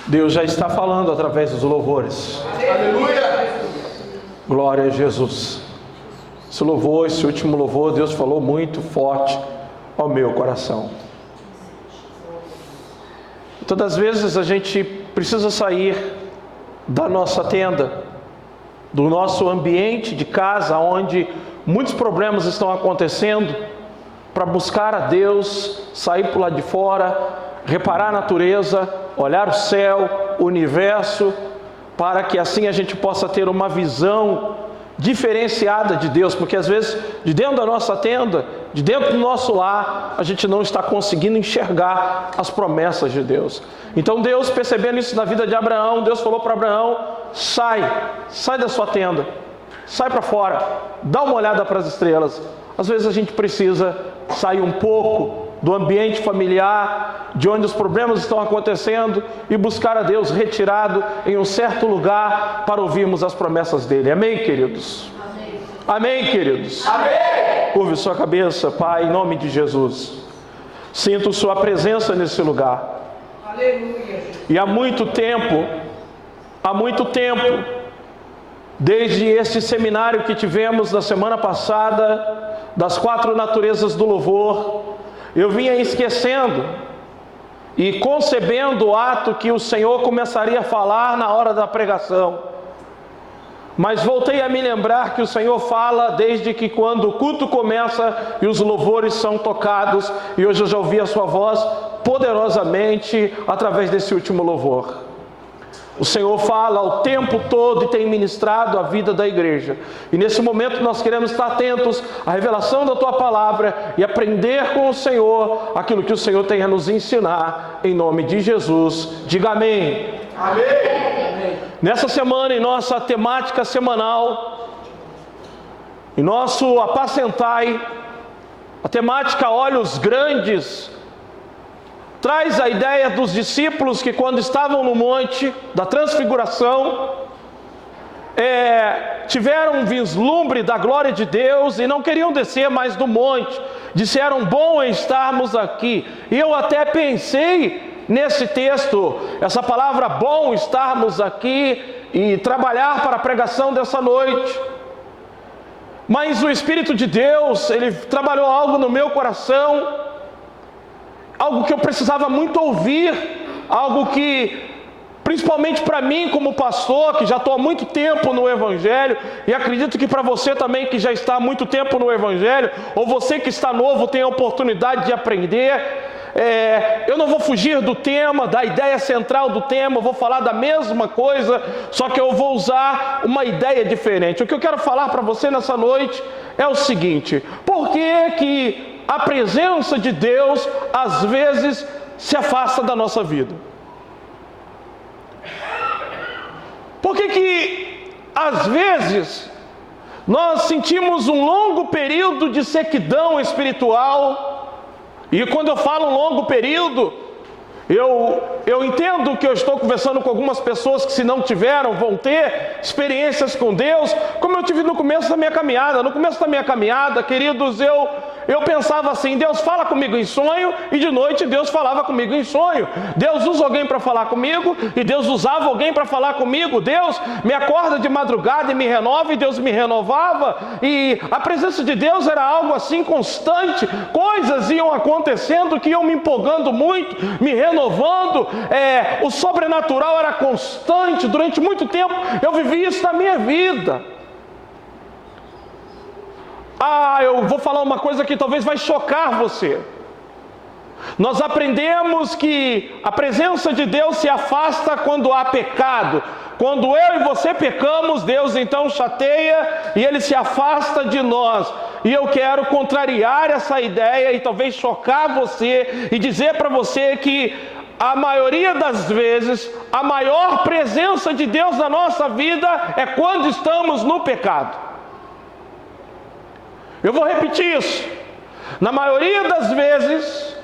Deus já está falando através dos louvores. Aleluia! Glória a Jesus. Esse louvor, esse último louvor, Deus falou muito forte ao meu coração. Todas as vezes a gente precisa sair da nossa tenda, do nosso ambiente de casa, onde muitos problemas estão acontecendo, para buscar a Deus, sair por lá de fora, reparar a natureza, olhar o céu, o universo, para que assim a gente possa ter uma visão diferenciada de Deus, porque às vezes de dentro da nossa tenda, de dentro do nosso lar, a gente não está conseguindo enxergar as promessas de Deus. Então Deus, percebendo isso na vida de Abraão, Deus falou para Abraão: sai da sua tenda, sai para fora, dá uma olhada para as estrelas. Às vezes a gente precisa sair um pouco do ambiente familiar, de onde os problemas estão acontecendo, e buscar a Deus retirado em um certo lugar para ouvirmos as promessas dele. Amém, queridos? Amém. Amém, queridos? Amém! Curve sua cabeça, Pai, em nome de Jesus. Sinto sua presença nesse lugar. Aleluia! E há muito tempo, desde este seminário que tivemos na semana passada, das 4 naturezas do louvor, eu vinha esquecendo e concebendo o ato que o Senhor começaria a falar na hora da pregação. Mas voltei a me lembrar que o Senhor fala desde que quando o culto começa e os louvores são tocados, e hoje eu já ouvi a sua voz poderosamente através desse último louvor. O Senhor fala o tempo todo e tem ministrado a vida da igreja. E nesse momento nós queremos estar atentos à revelação da Tua Palavra e aprender com o Senhor aquilo que o Senhor tem a nos ensinar, em nome de Jesus. Diga amém. Amém! Nessa semana, em nossa temática semanal, em nosso apacentai, a temática Olhos Grandes, traz a ideia dos discípulos que quando estavam no monte da transfiguração, tiveram um vislumbre da glória de Deus e não queriam descer mais do monte. Disseram: bom é estarmos aqui. E eu até pensei nesse texto, essa palavra bom estarmos aqui, e trabalhar para a pregação dessa noite. Mas o Espírito de Deus, Ele trabalhou algo no meu coração, algo que eu precisava muito ouvir, algo que, principalmente para mim como pastor, que já estou há muito tempo no Evangelho, e acredito que para você também que já está há muito tempo no Evangelho, ou você que está novo tem a oportunidade de aprender, eu não vou fugir do tema, da ideia central do tema, eu vou falar da mesma coisa, só que eu vou usar uma ideia diferente. O que eu quero falar para você nessa noite é o seguinte: por que a presença de Deus às vezes se afasta da nossa vida? Por que às vezes nós sentimos um longo período de sequidão espiritual? E quando eu falo um longo período, eu entendo que eu estou conversando com algumas pessoas que, se não tiveram, vão ter experiências com Deus, como eu tive no começo da minha caminhada. No começo da minha caminhada, queridos, eu pensava assim: Deus fala comigo em sonho, e de noite Deus falava comigo em sonho. Deus usa alguém para falar comigo, e Deus usava alguém para falar comigo. Deus me acorda de madrugada e me renova, e Deus me renovava. E a presença de Deus era algo assim constante. Coisas iam acontecendo que iam me empolgando muito, me renovando. O sobrenatural era constante. Durante muito tempo eu vivi isso na minha vida. Eu vou falar uma coisa que talvez vai chocar você. Nós aprendemos que a presença de Deus se afasta quando há pecado. Quando eu e você pecamos, Deus então chateia e Ele se afasta de nós. E eu quero contrariar essa ideia e talvez chocar você e dizer para você que a maioria das vezes, a maior presença de Deus na nossa vida é quando estamos no pecado. Eu vou repetir isso. Na maioria das vezes,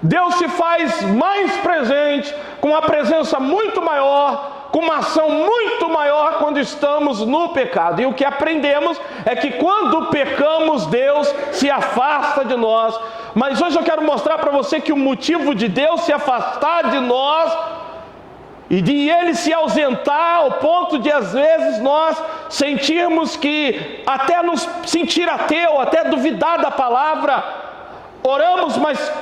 Deus se faz mais presente, com uma presença muito maior, com uma ação muito maior quando estamos no pecado. E o que aprendemos é que quando pecamos, Deus se afasta de nós. Mas hoje eu quero mostrar para você que o motivo de Deus se afastar de nós e de Ele se ausentar ao ponto de às vezes nós sentirmos que até nos sentir ateu, até duvidar da palavra. Oramos, mas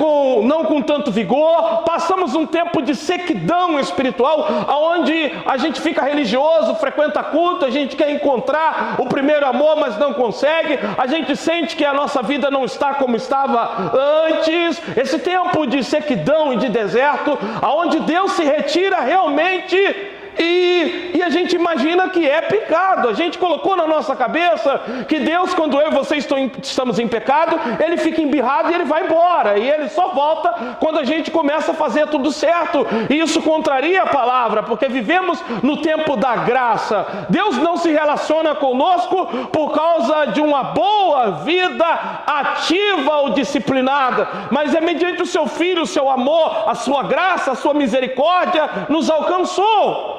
não com tanto vigor. Passamos um tempo de sequidão espiritual, onde a gente fica religioso, frequenta culto, a gente quer encontrar o primeiro amor, mas não consegue. A gente sente que a nossa vida não está como estava antes. Esse tempo de sequidão e de deserto, onde Deus se retira realmente. E a gente imagina que é pecado. A gente colocou na nossa cabeça que Deus, quando eu e você estamos em pecado, Ele fica embirrado e Ele vai embora. E Ele só volta quando a gente começa a fazer tudo certo. E isso contraria a palavra, porque vivemos no tempo da graça. Deus não se relaciona conosco por causa de uma boa vida ativa ou disciplinada, mas é mediante o seu Filho, o seu amor, a sua graça, a sua misericórdia nos alcançou.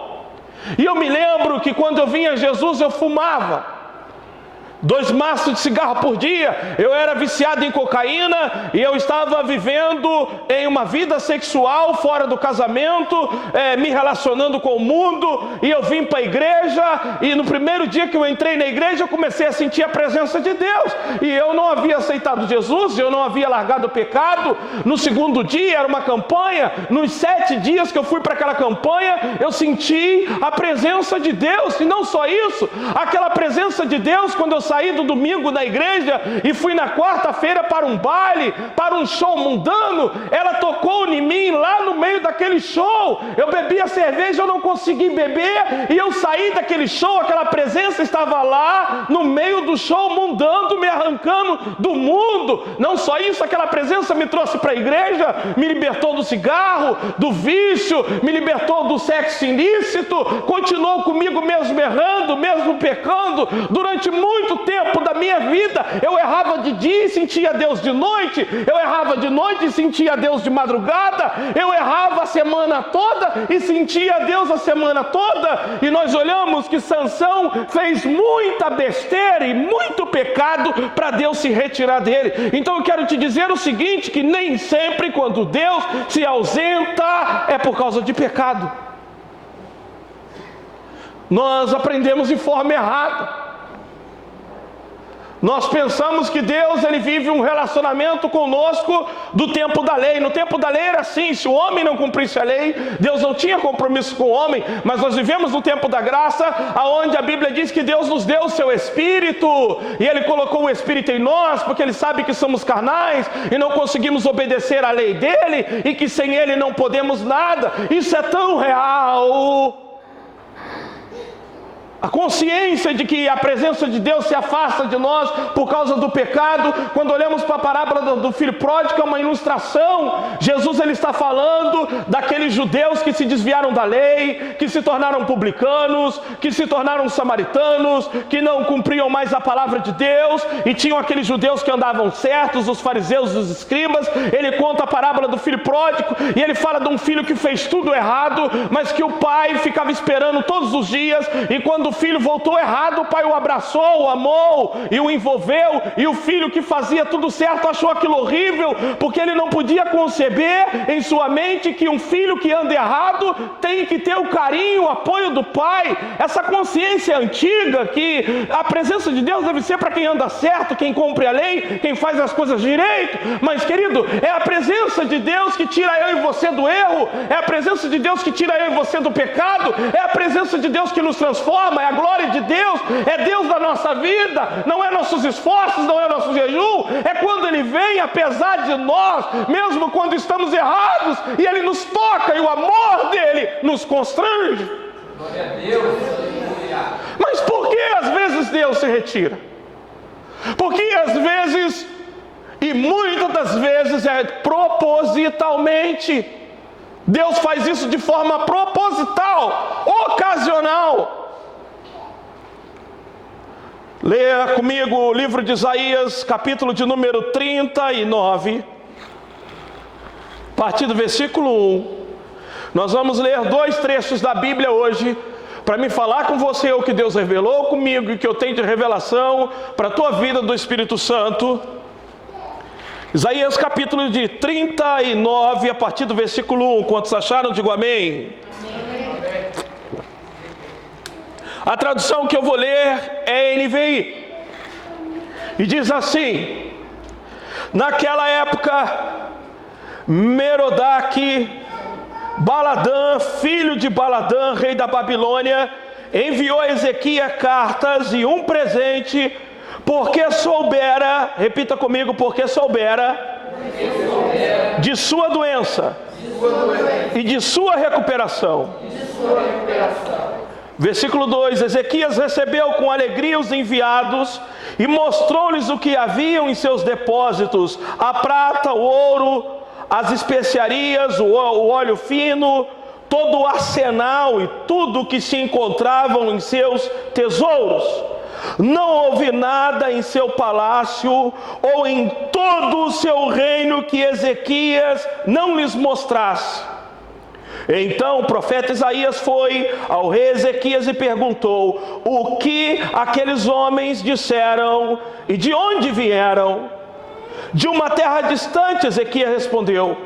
E eu me lembro que quando eu vinha a Jesus eu fumava 2 maços de cigarro por dia, eu era viciado em cocaína e eu estava vivendo em uma vida sexual fora do casamento, me relacionando com o mundo. E eu vim para a igreja e no primeiro dia que eu entrei na igreja eu comecei a sentir a presença de Deus, e eu não havia aceitado Jesus, eu não havia largado o pecado. No segundo dia era uma campanha, nos 7 dias que eu fui para aquela campanha eu senti a presença de Deus. E não só isso, aquela presença de Deus, quando eu saí do domingo da igreja e fui na quarta-feira para um baile, para um show mundano, ela tocou em mim lá no meio daquele show. Eu bebi a cerveja, eu não consegui beber, e eu saí daquele show, aquela presença estava lá no meio do show mundano, me arrancando do mundo. Não só isso, aquela presença me trouxe para a igreja, me libertou do cigarro, do vício, me libertou do sexo ilícito, continuou comigo mesmo errando, mesmo pecando. Durante muito tempo da minha vida eu errava de dia e sentia Deus de noite, eu errava de noite e sentia Deus de madrugada, eu errava a semana toda e sentia Deus a semana toda. E nós olhamos que Sansão fez muita besteira e muito pecado para Deus se retirar dele. Então eu quero te dizer o seguinte, que nem sempre quando Deus se ausenta é por causa de pecado. Nós aprendemos de forma errada. Nós pensamos que Deus, Ele vive um relacionamento conosco do tempo da lei. No tempo da lei era assim, se o homem não cumprisse a lei, Deus não tinha compromisso com o homem. Mas nós vivemos no tempo da graça, aonde a Bíblia diz que Deus nos deu o seu Espírito, e Ele colocou o Espírito em nós, porque Ele sabe que somos carnais e não conseguimos obedecer à lei dEle, e que sem Ele não podemos nada. Isso é tão real. A consciência de que a presença de Deus se afasta de nós por causa do pecado. Quando olhamos para a parábola do filho pródigo, é uma ilustração. Jesus, ele está falando daqueles judeus que se desviaram da lei, que se tornaram publicanos, que se tornaram samaritanos, que não cumpriam mais a palavra de Deus, e tinham aqueles judeus que andavam certos, os fariseus, os escribas. Ele conta a parábola do filho pródigo, e ele fala de um filho que fez tudo errado, mas que o pai ficava esperando todos os dias, e quando o filho voltou errado, o pai o abraçou, o amou e o envolveu. E o filho que fazia tudo certo achou aquilo horrível, porque ele não podia conceber em sua mente que um filho que anda errado tem que ter o carinho, o apoio do pai. Essa consciência antiga que a presença de Deus deve ser para quem anda certo, quem cumpre a lei, quem faz as coisas direito. Mas, querido, é a presença de Deus que tira eu e você do erro, é a presença de Deus que tira eu e você do pecado, é a presença de Deus que nos transforma, é a glória de Deus, é Deus da nossa vida. Não é nossos esforços, não é nosso jejum, é quando Ele vem apesar de nós, mesmo quando estamos errados, e Ele nos toca, e o amor dEle nos constrange. Glória a Deus. Mas por que às vezes Deus se retira? Porque às vezes, e muitas das vezes é propositalmente. Deus faz isso de forma proposital, ocasional. Leia comigo o livro de Isaías, capítulo de número 39, a partir do versículo 1. Nós vamos ler 2 trechos da Bíblia hoje, para me falar com você o que Deus revelou comigo e que eu tenho de revelação para a tua vida do Espírito Santo. Isaías capítulo de 39, a partir do versículo 1. Quantos acharam? Digo amém. A tradução que eu vou ler é NVI. E diz assim: naquela época, Merodach Baladã, filho de Baladã, rei da Babilônia, enviou a Ezequias cartas e um presente, porque soubera, repita comigo, porque soubera de sua doença e de sua recuperação. Versículo 2: Ezequias recebeu com alegria os enviados e mostrou-lhes o que haviam em seus depósitos: a prata, o ouro, as especiarias, o óleo fino, todo o arsenal e tudo o que se encontravam em seus tesouros. Não houve nada em seu palácio ou em todo o seu reino que Ezequias não lhes mostrasse. Então o profeta Isaías foi ao rei Ezequias e perguntou: o que aqueles homens disseram e de onde vieram? De uma terra distante, Ezequias respondeu.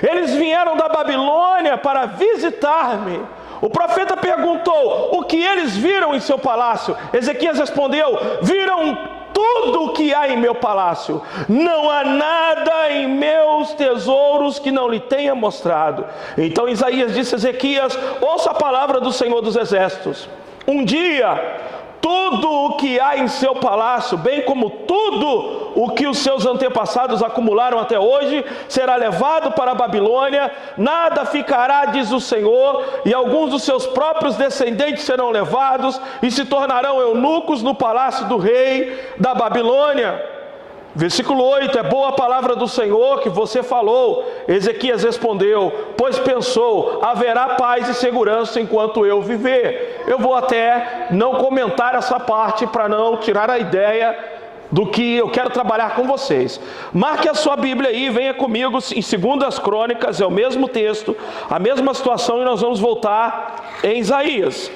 Eles vieram da Babilônia para visitar-me. O profeta perguntou: o que eles viram em seu palácio? Ezequias respondeu: viram tudo o que há em meu palácio. Não há nada em meus tesouros que não lhe tenha mostrado. Então Isaías disse a Ezequias: ouça a palavra do Senhor dos Exércitos. Um dia, tudo o que há em seu palácio, bem como tudo o que os seus antepassados acumularam até hoje, será levado para a Babilônia. Nada ficará, diz o Senhor, e alguns dos seus próprios descendentes serão levados e se tornarão eunucos no palácio do rei da Babilônia. Versículo 8: é boa a palavra do Senhor que você falou. Ezequias respondeu: pois pensou, haverá paz e segurança enquanto eu viver. Eu vou até não comentar essa parte para não tirar a ideia do que eu quero trabalhar com vocês. Marque a sua Bíblia aí, venha comigo em 2 Crônicas, é o mesmo texto, a mesma situação, e nós vamos voltar em Isaías.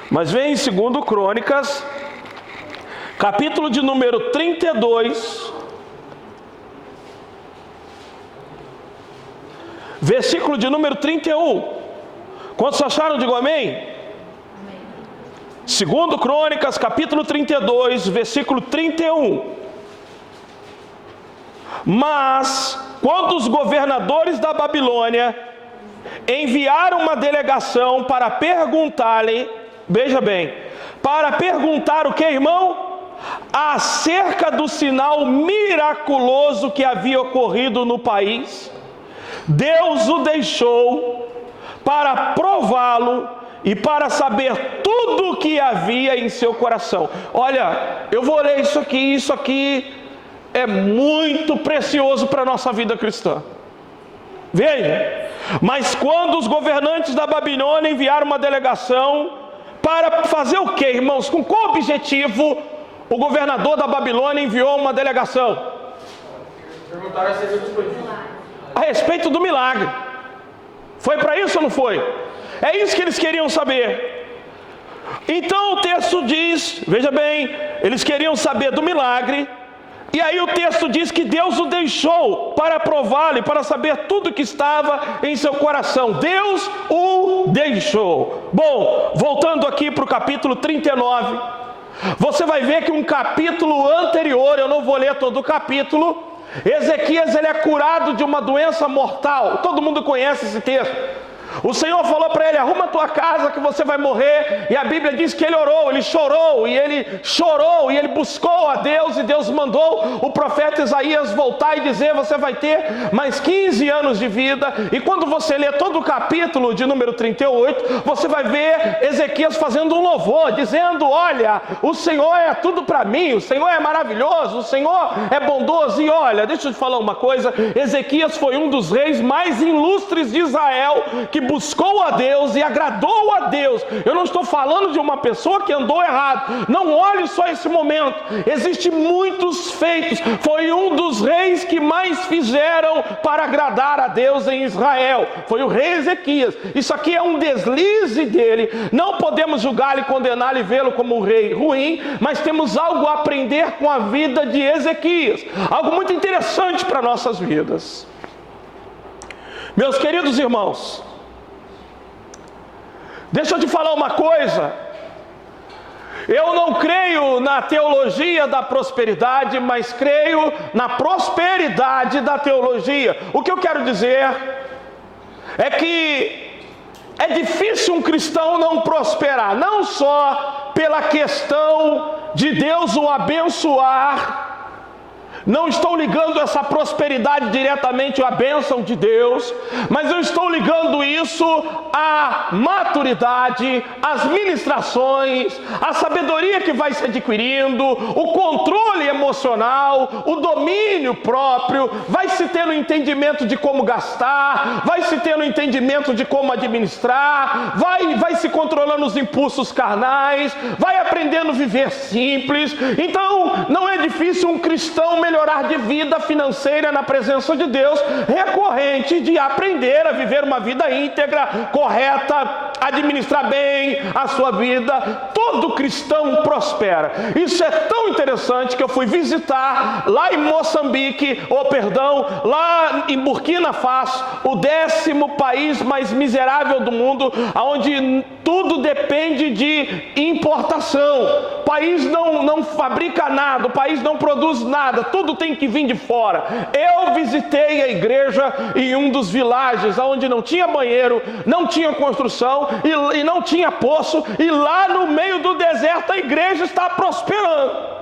Mas vem em 2 Crônicas, capítulo de número 32, versículo de número 31. Quantos acharam? Digam amém. 2 Crônicas, capítulo 32, versículo 31. Mas, quando os governadores da Babilônia enviaram uma delegação para perguntar-lhe, veja bem, para perguntar o que, irmão? Acerca do sinal miraculoso que havia ocorrido no país, Deus o deixou para prová-lo e para saber tudo o que havia em seu coração. Olha, eu vou ler isso aqui é muito precioso para a nossa vida cristã. Veja, mas quando os governantes da Babilônia enviaram uma delegação para fazer o que, irmãos? Com qual objetivo o governador da Babilônia enviou uma delegação? Perguntaram a respeito do milagre. Foi para isso ou não foi? É isso que eles queriam saber. Então o texto diz, veja bem, eles queriam saber do milagre. E aí o texto diz que Deus o deixou para prová-lo e para saber tudo que estava em seu coração. Deus o deixou. Bom, voltando aqui para o capítulo 39, você vai ver que um capítulo anterior, eu não vou ler todo o capítulo, Ezequias ele é curado de uma doença mortal. Todo mundo conhece esse texto. O Senhor falou para ele: arruma a tua casa que você vai morrer. E a Bíblia diz que ele orou, ele chorou, e ele buscou a Deus, e Deus mandou o profeta Isaías voltar e dizer: você vai ter mais 15 anos de vida. E quando você lê todo o capítulo de número 38, você vai ver Ezequias fazendo um louvor, dizendo: olha, o Senhor é tudo para mim, o Senhor é maravilhoso, o Senhor é bondoso. E olha, deixa eu te falar uma coisa, Ezequias foi um dos reis mais ilustres de Israel, que buscou a Deus e agradou a Deus. Eu não estou falando de uma pessoa que andou errado. Não olhe só esse momento. Existem muitos feitos. Foi um dos reis que mais fizeram para agradar a Deus em Israel. Foi o rei Ezequias. Isso aqui é um deslize dele. Não podemos julgá-lo e condená-lo e vê-lo como um rei ruim, mas temos algo a aprender com a vida de Ezequias. Algo muito interessante para nossas vidas. Meus queridos irmãos, deixa eu te falar uma coisa. Eu não creio na teologia da prosperidade, mas creio na prosperidade da teologia. O que eu quero dizer é que é difícil um cristão não prosperar, não só pela questão de Deus o abençoar. Não estou ligando essa prosperidade diretamente à bênção de Deus, mas eu estou ligando isso à maturidade, às ministrações, à sabedoria que vai se adquirindo, o controle emocional, o domínio próprio, vai se tendo entendimento de como gastar, vai se tendo entendimento de como administrar, vai se controlando os impulsos carnais, vai aprendendo a viver simples. Então, não é difícil um cristão melhorar de vida financeira na presença de Deus, recorrente de aprender a viver uma vida íntegra, correta, administrar bem a sua vida. Todo cristão prospera. Isso é tão interessante que eu fui visitar lá em Moçambique, lá em Burkina Faso, o 10º país mais miserável do mundo, onde tudo depende de importação. O país não fabrica nada, o país não produz nada, tudo tem que vir de fora. Eu visitei a igreja em um dos vilages, onde não tinha banheiro, não tinha construção e não tinha poço, e lá no meio do deserto a igreja está prosperando.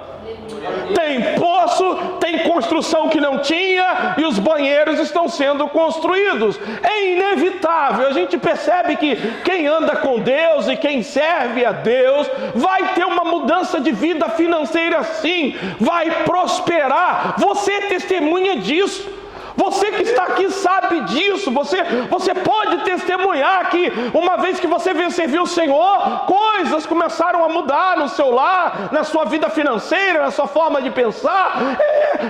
Tem poço, tem construção que não tinha, e os banheiros estão sendo construídos. É inevitável, a gente percebe que quem anda com Deus e quem serve a Deus vai ter uma mudança de vida financeira, sim, vai prosperar. Você é testemunha disso. Você que está aqui sabe disso. Você pode testemunhar que uma vez que você veio servir o Senhor, coisas começaram a mudar no seu lar, na sua vida financeira, na sua forma de pensar.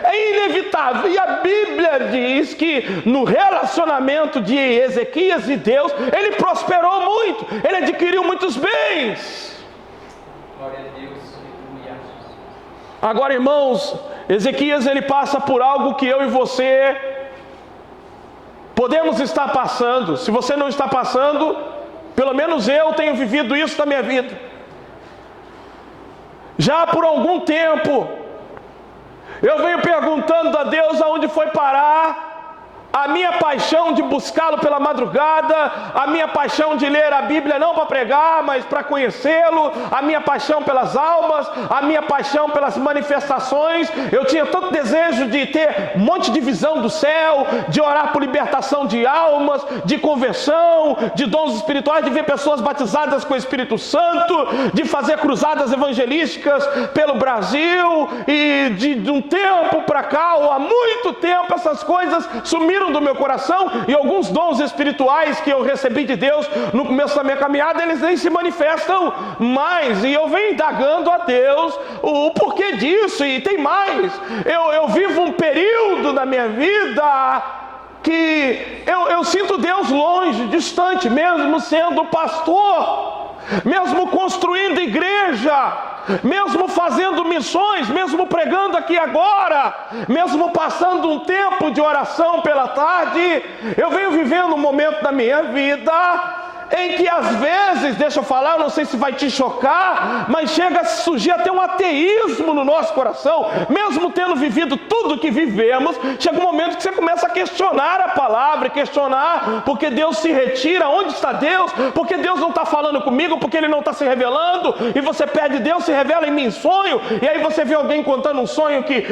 É inevitável. E a Bíblia diz que no relacionamento de Ezequias e Deus, ele prosperou muito, ele adquiriu muitos bens. Glória a Deus. Agora, irmãos, Ezequias ele passa por algo que eu e você podemos estar passando. Se você não está passando, pelo menos eu tenho vivido isso na minha vida. Já por algum tempo, eu venho perguntando a Deus aonde foi parar a minha paixão de buscá-lo pela madrugada, a minha paixão de ler a Bíblia não para pregar, mas para conhecê-lo, a minha paixão pelas almas, a minha paixão pelas manifestações. Eu tinha tanto desejo de ter um monte de visão do céu, de orar por libertação de almas, de conversão, de dons espirituais, de ver pessoas batizadas com o Espírito Santo, de fazer cruzadas evangelísticas pelo Brasil. E de um tempo para cá, ou há muito tempo, essas coisas sumiram do meu coração, e alguns dons espirituais que eu recebi de Deus no começo da minha caminhada, eles nem se manifestam mais, e eu venho indagando a Deus o porquê disso. E tem mais, eu vivo um período da minha vida que eu sinto Deus longe, distante, mesmo sendo pastor, mesmo construindo igreja, mesmo fazendo missões, mesmo pregando aqui agora, mesmo passando um tempo de oração pela tarde, eu venho vivendo um momento da minha vida em que às vezes, deixa eu falar, eu não sei se vai te chocar, mas chega a surgir até um ateísmo no nosso coração. Mesmo tendo vivido tudo que vivemos, chega um momento que você começa a questionar a palavra, questionar porque Deus se retira, onde está Deus? Porque Deus não está falando comigo, porque Ele não está se revelando, e você pede, Deus se revela em mim em sonho, e aí você vê alguém contando um sonho que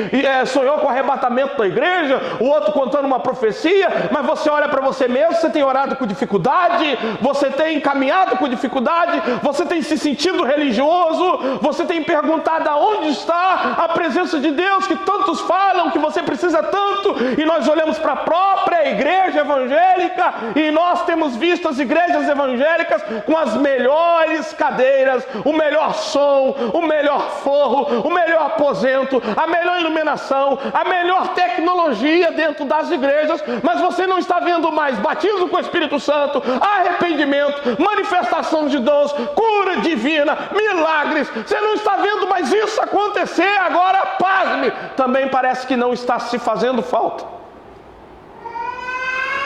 sonhou com o arrebatamento da igreja, o outro contando uma profecia, mas você olha para você mesmo, você tem orado com dificuldade, você tem caminhado com dificuldade, você tem se sentido religioso, você tem perguntado aonde está a presença de Deus que tantos falam que você precisa tanto. E nós olhamos para a própria igreja evangélica e nós temos visto as igrejas evangélicas com as melhores cadeiras, o melhor som, o melhor forro, o melhor aposento, a melhor iluminação, a melhor tecnologia dentro das igrejas, mas você não está vendo mais batismo com o Espírito Santo, arrependimento, manifestação de dons, cura divina, milagres. Você não está vendo mais isso acontecer. Agora, pasme, também parece que não está se fazendo falta.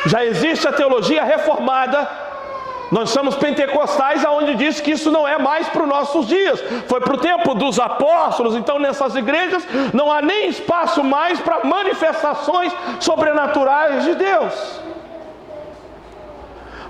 Já existe a teologia reformada Nós somos pentecostais, aonde diz que isso não é mais para os nossos dias. Foi para o tempo dos apóstolos. Então nessas igrejas não há nem espaço mais para manifestações sobrenaturais de Deus.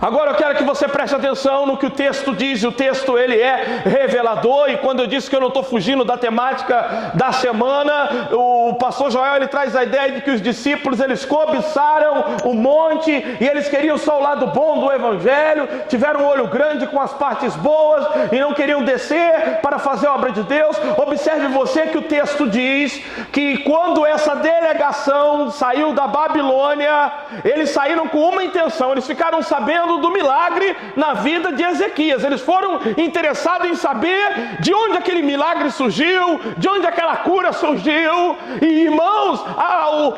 Agora eu quero que você preste atenção no que o texto diz. O texto ele é revelador, e quando eu disse que eu não estou fugindo da temática da semana, o pastor Joel ele traz a ideia de que os discípulos eles cobiçaram o monte e eles queriam só o lado bom do evangelho, tiveram um olho grande com as partes boas e não queriam descer para fazer a obra de Deus. Observe você que o texto diz que quando essa delegação saiu da Babilônia, eles saíram com uma intenção, eles ficaram sabendo do milagre na vida de Ezequias. Eles foram interessados em saber de onde aquele milagre surgiu, de onde aquela cura surgiu. E irmãos,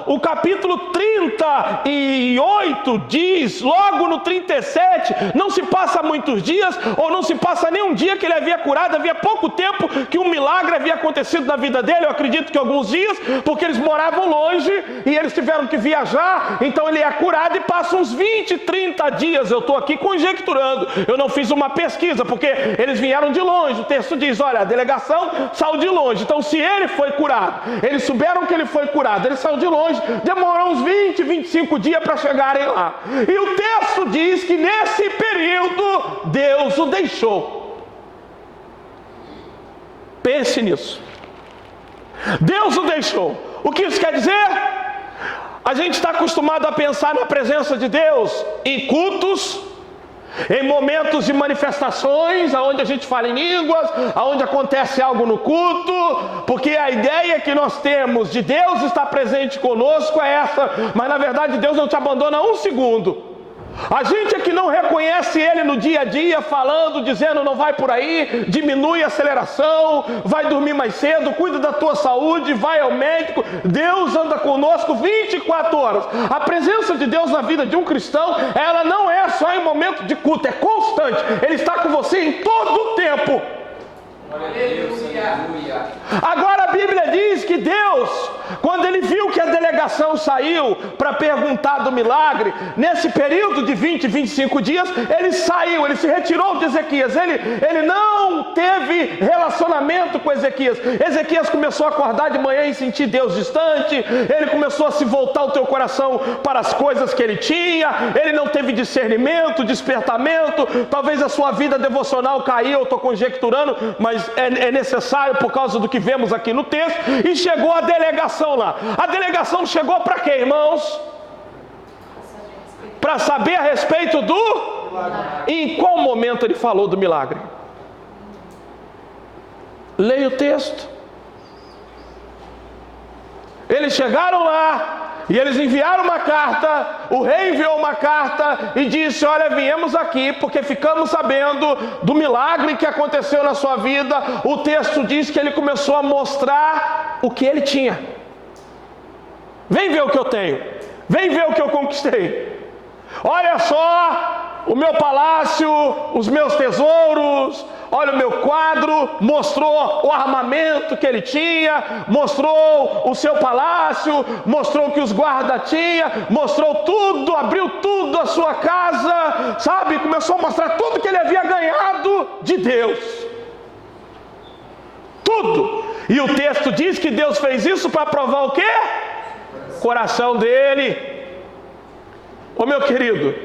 o capítulo 38 diz, logo no 37, não se passa muitos dias, ou não se passa nem um dia que ele havia curado, havia pouco tempo que um milagre havia acontecido na vida dele, eu acredito que alguns dias, porque eles moravam longe e eles tiveram que viajar. Então ele é curado e passa uns 20, 30 dias. Eu estou aqui conjecturando, eu não fiz uma pesquisa, porque eles vieram de longe. O texto diz, olha, a delegação saiu de longe. Então se ele foi curado, eles souberam que ele foi curado, ele saiu de longe, demorou uns 20, 25 dias para chegarem lá. E o texto diz que nesse período, Deus o deixou. Pense nisso. Deus o deixou. O que isso quer dizer? A gente está acostumado a pensar na presença de Deus em cultos, em momentos de manifestações, onde a gente fala em línguas, onde acontece algo no culto, porque a ideia que nós temos de Deus estar presente conosco é essa, mas na verdade Deus não te abandona um segundo. A gente é que não reconhece Ele no dia a dia, falando, dizendo, não vai por aí, diminui a aceleração, vai dormir mais cedo, cuida da tua saúde, vai ao médico. Deus anda conosco 24 horas. A presença de Deus na vida de um cristão, ela não é só em momento de culto, é constante. Ele está com você em todo o tempo. Agora a Bíblia diz que Deus, quando ele viu que a delegação saiu para perguntar do milagre, nesse período de 20, 25 dias, ele saiu, ele se retirou de Ezequias. Ele não teve relacionamento com Ezequias. Ezequias começou a acordar de manhã e sentir Deus distante, ele começou a se voltar o teu coração para as coisas que ele tinha, ele não teve discernimento, despertamento. Talvez a sua vida devocional caiu, eu estou conjecturando, mas é necessário por causa do que vemos aqui no texto. E chegou a delegação lá. A delegação chegou para quê, irmãos? Para saber a respeito do milagre. Em qual momento ele falou do milagre? Leia o texto. Eles chegaram lá e eles enviaram uma carta. O rei enviou uma carta e disse, olha, viemos aqui porque ficamos sabendo do milagre que aconteceu na sua vida. O texto diz que ele começou a mostrar o que ele tinha. Vem ver o que eu tenho, vem ver o que eu conquistei. Olha só o meu palácio, os meus tesouros, olha o meu quadro. Mostrou o armamento que ele tinha, mostrou o seu palácio, mostrou o que os guardas tinham, mostrou tudo, abriu tudo a sua casa, sabe? Começou a mostrar tudo que ele havia ganhado de Deus. Tudo. E o texto diz que Deus fez isso para provar o quê? O coração dele. Ô meu querido,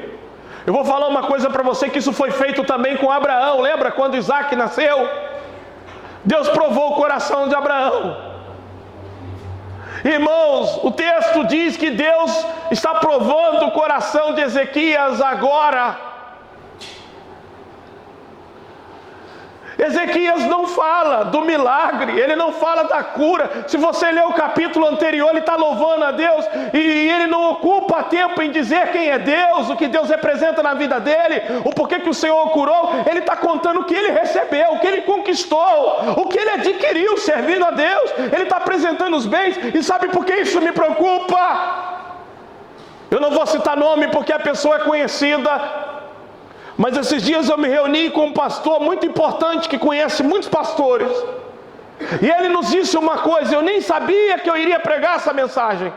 eu vou falar uma coisa para você, que isso foi feito também com Abraão. Lembra quando Isaac nasceu? Deus provou o coração de Abraão. Irmãos, o texto diz que Deus está provando o coração de Ezequias agora. Ezequias não fala do milagre, ele não fala da cura. Se você ler o capítulo anterior, ele está louvando a Deus e ele não ocupa tempo em dizer quem é Deus, o que Deus representa na vida dele, o porquê que o Senhor o curou. Ele está contando o que ele recebeu, o que ele conquistou, o que ele adquiriu servindo a Deus. Ele está apresentando os bens. E sabe por que isso me preocupa? Eu não vou citar nome porque a pessoa é conhecida, mas esses dias eu me reuni com um pastor muito importante que conhece muitos pastores. E ele nos disse uma coisa, eu nem sabia que eu iria pregar essa mensagem.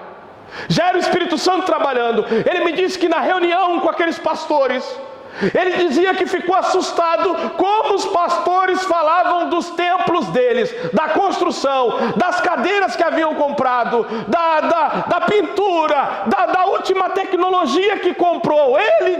Já era o Espírito Santo trabalhando. Ele me disse que na reunião com aqueles pastores, Ele dizia que ficou assustado como os pastores falavam dos templos deles, da construção, das cadeiras que haviam comprado, da pintura, da última tecnologia que comprou. Ele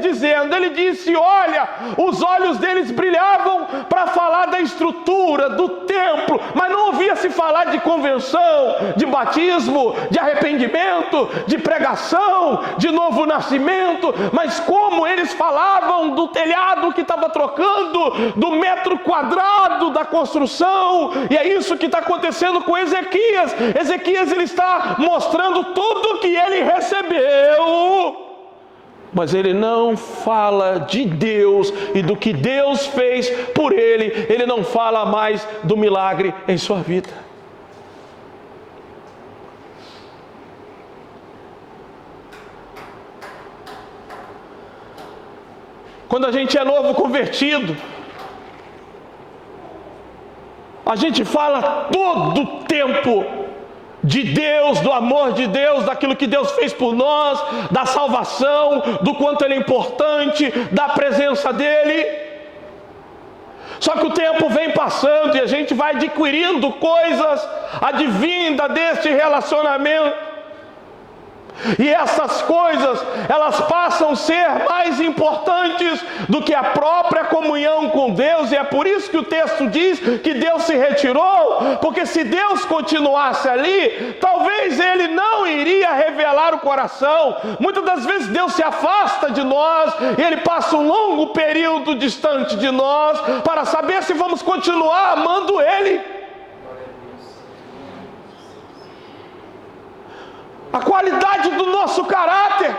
disse, olha, os olhos deles brilhavam para falar da estrutura, do templo, mas não ouvia-se falar de convenção, de batismo, de arrependimento, de pregação, de novo nascimento. Mas como eles falavam do telhado que estava trocando, do metro quadrado da construção. E é isso que está acontecendo com Ezequias. Ezequias, ele está mostrando tudo o que ele recebeu, mas ele não fala de Deus e do que Deus fez por ele. Ele não fala mais do milagre em sua vida. Quando a gente é novo convertido, a gente fala todo o tempo de Deus, do amor de Deus, daquilo que Deus fez por nós, da salvação, do quanto Ele é importante, da presença dEle. Só que o tempo vem passando e a gente vai adquirindo coisas advinda deste relacionamento. E essas coisas, elas passam a ser mais importantes do que a própria comunhão com Deus. E é por isso que o texto diz que Deus se retirou, porque se Deus continuasse ali, talvez Ele não iria revelar o coração. Muitas das vezes Deus se afasta de nós e Ele passa um longo período distante de nós para saber se vamos continuar amando Ele. A qualidade do nosso caráter.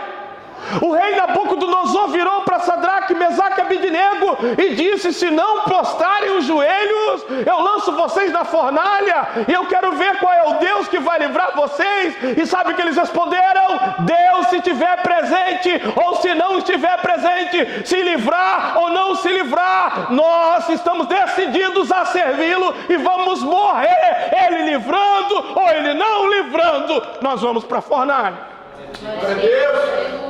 O rei Nabucodonosor virou para Sadraque, Mesaque e Abednego e disse: se não prostrarem os joelhos, eu lanço vocês na fornalha, e eu quero ver qual é o Deus que vai livrar vocês. E sabe o que eles responderam? Deus, se estiver presente ou se não estiver presente, se livrar ou não se livrar, nós estamos decididos a servi-lo e vamos morrer, Ele livrando ou Ele não livrando, nós vamos para a fornalha. Glória a Deus.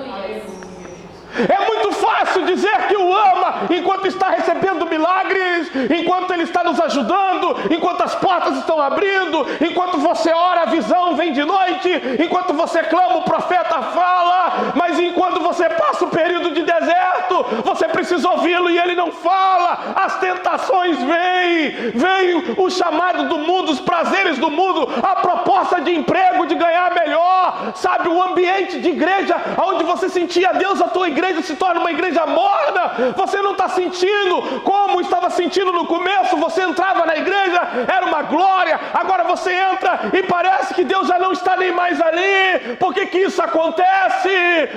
É muito fácil dizer que o ama enquanto está recebendo milagres, enquanto Ele está nos ajudando, enquanto as portas estão abrindo, enquanto você ora, a visão vem de noite, enquanto você clama, o profeta fala. Mas enquanto você passa o período de deserto, você precisa ouvi-lo e Ele não fala. As tentações vem o chamado do mundo, os prazeres do mundo, a proposta de emprego, de ganhar melhor, sabe, o ambiente de igreja, onde você sentia Deus, a tua igreja se torna uma igreja morna. Você não está sentindo como estava sentindo no começo. Você entrava na igreja, era uma glória, agora você entra e parece que Deus já não está nem mais ali. Por que que isso acontece?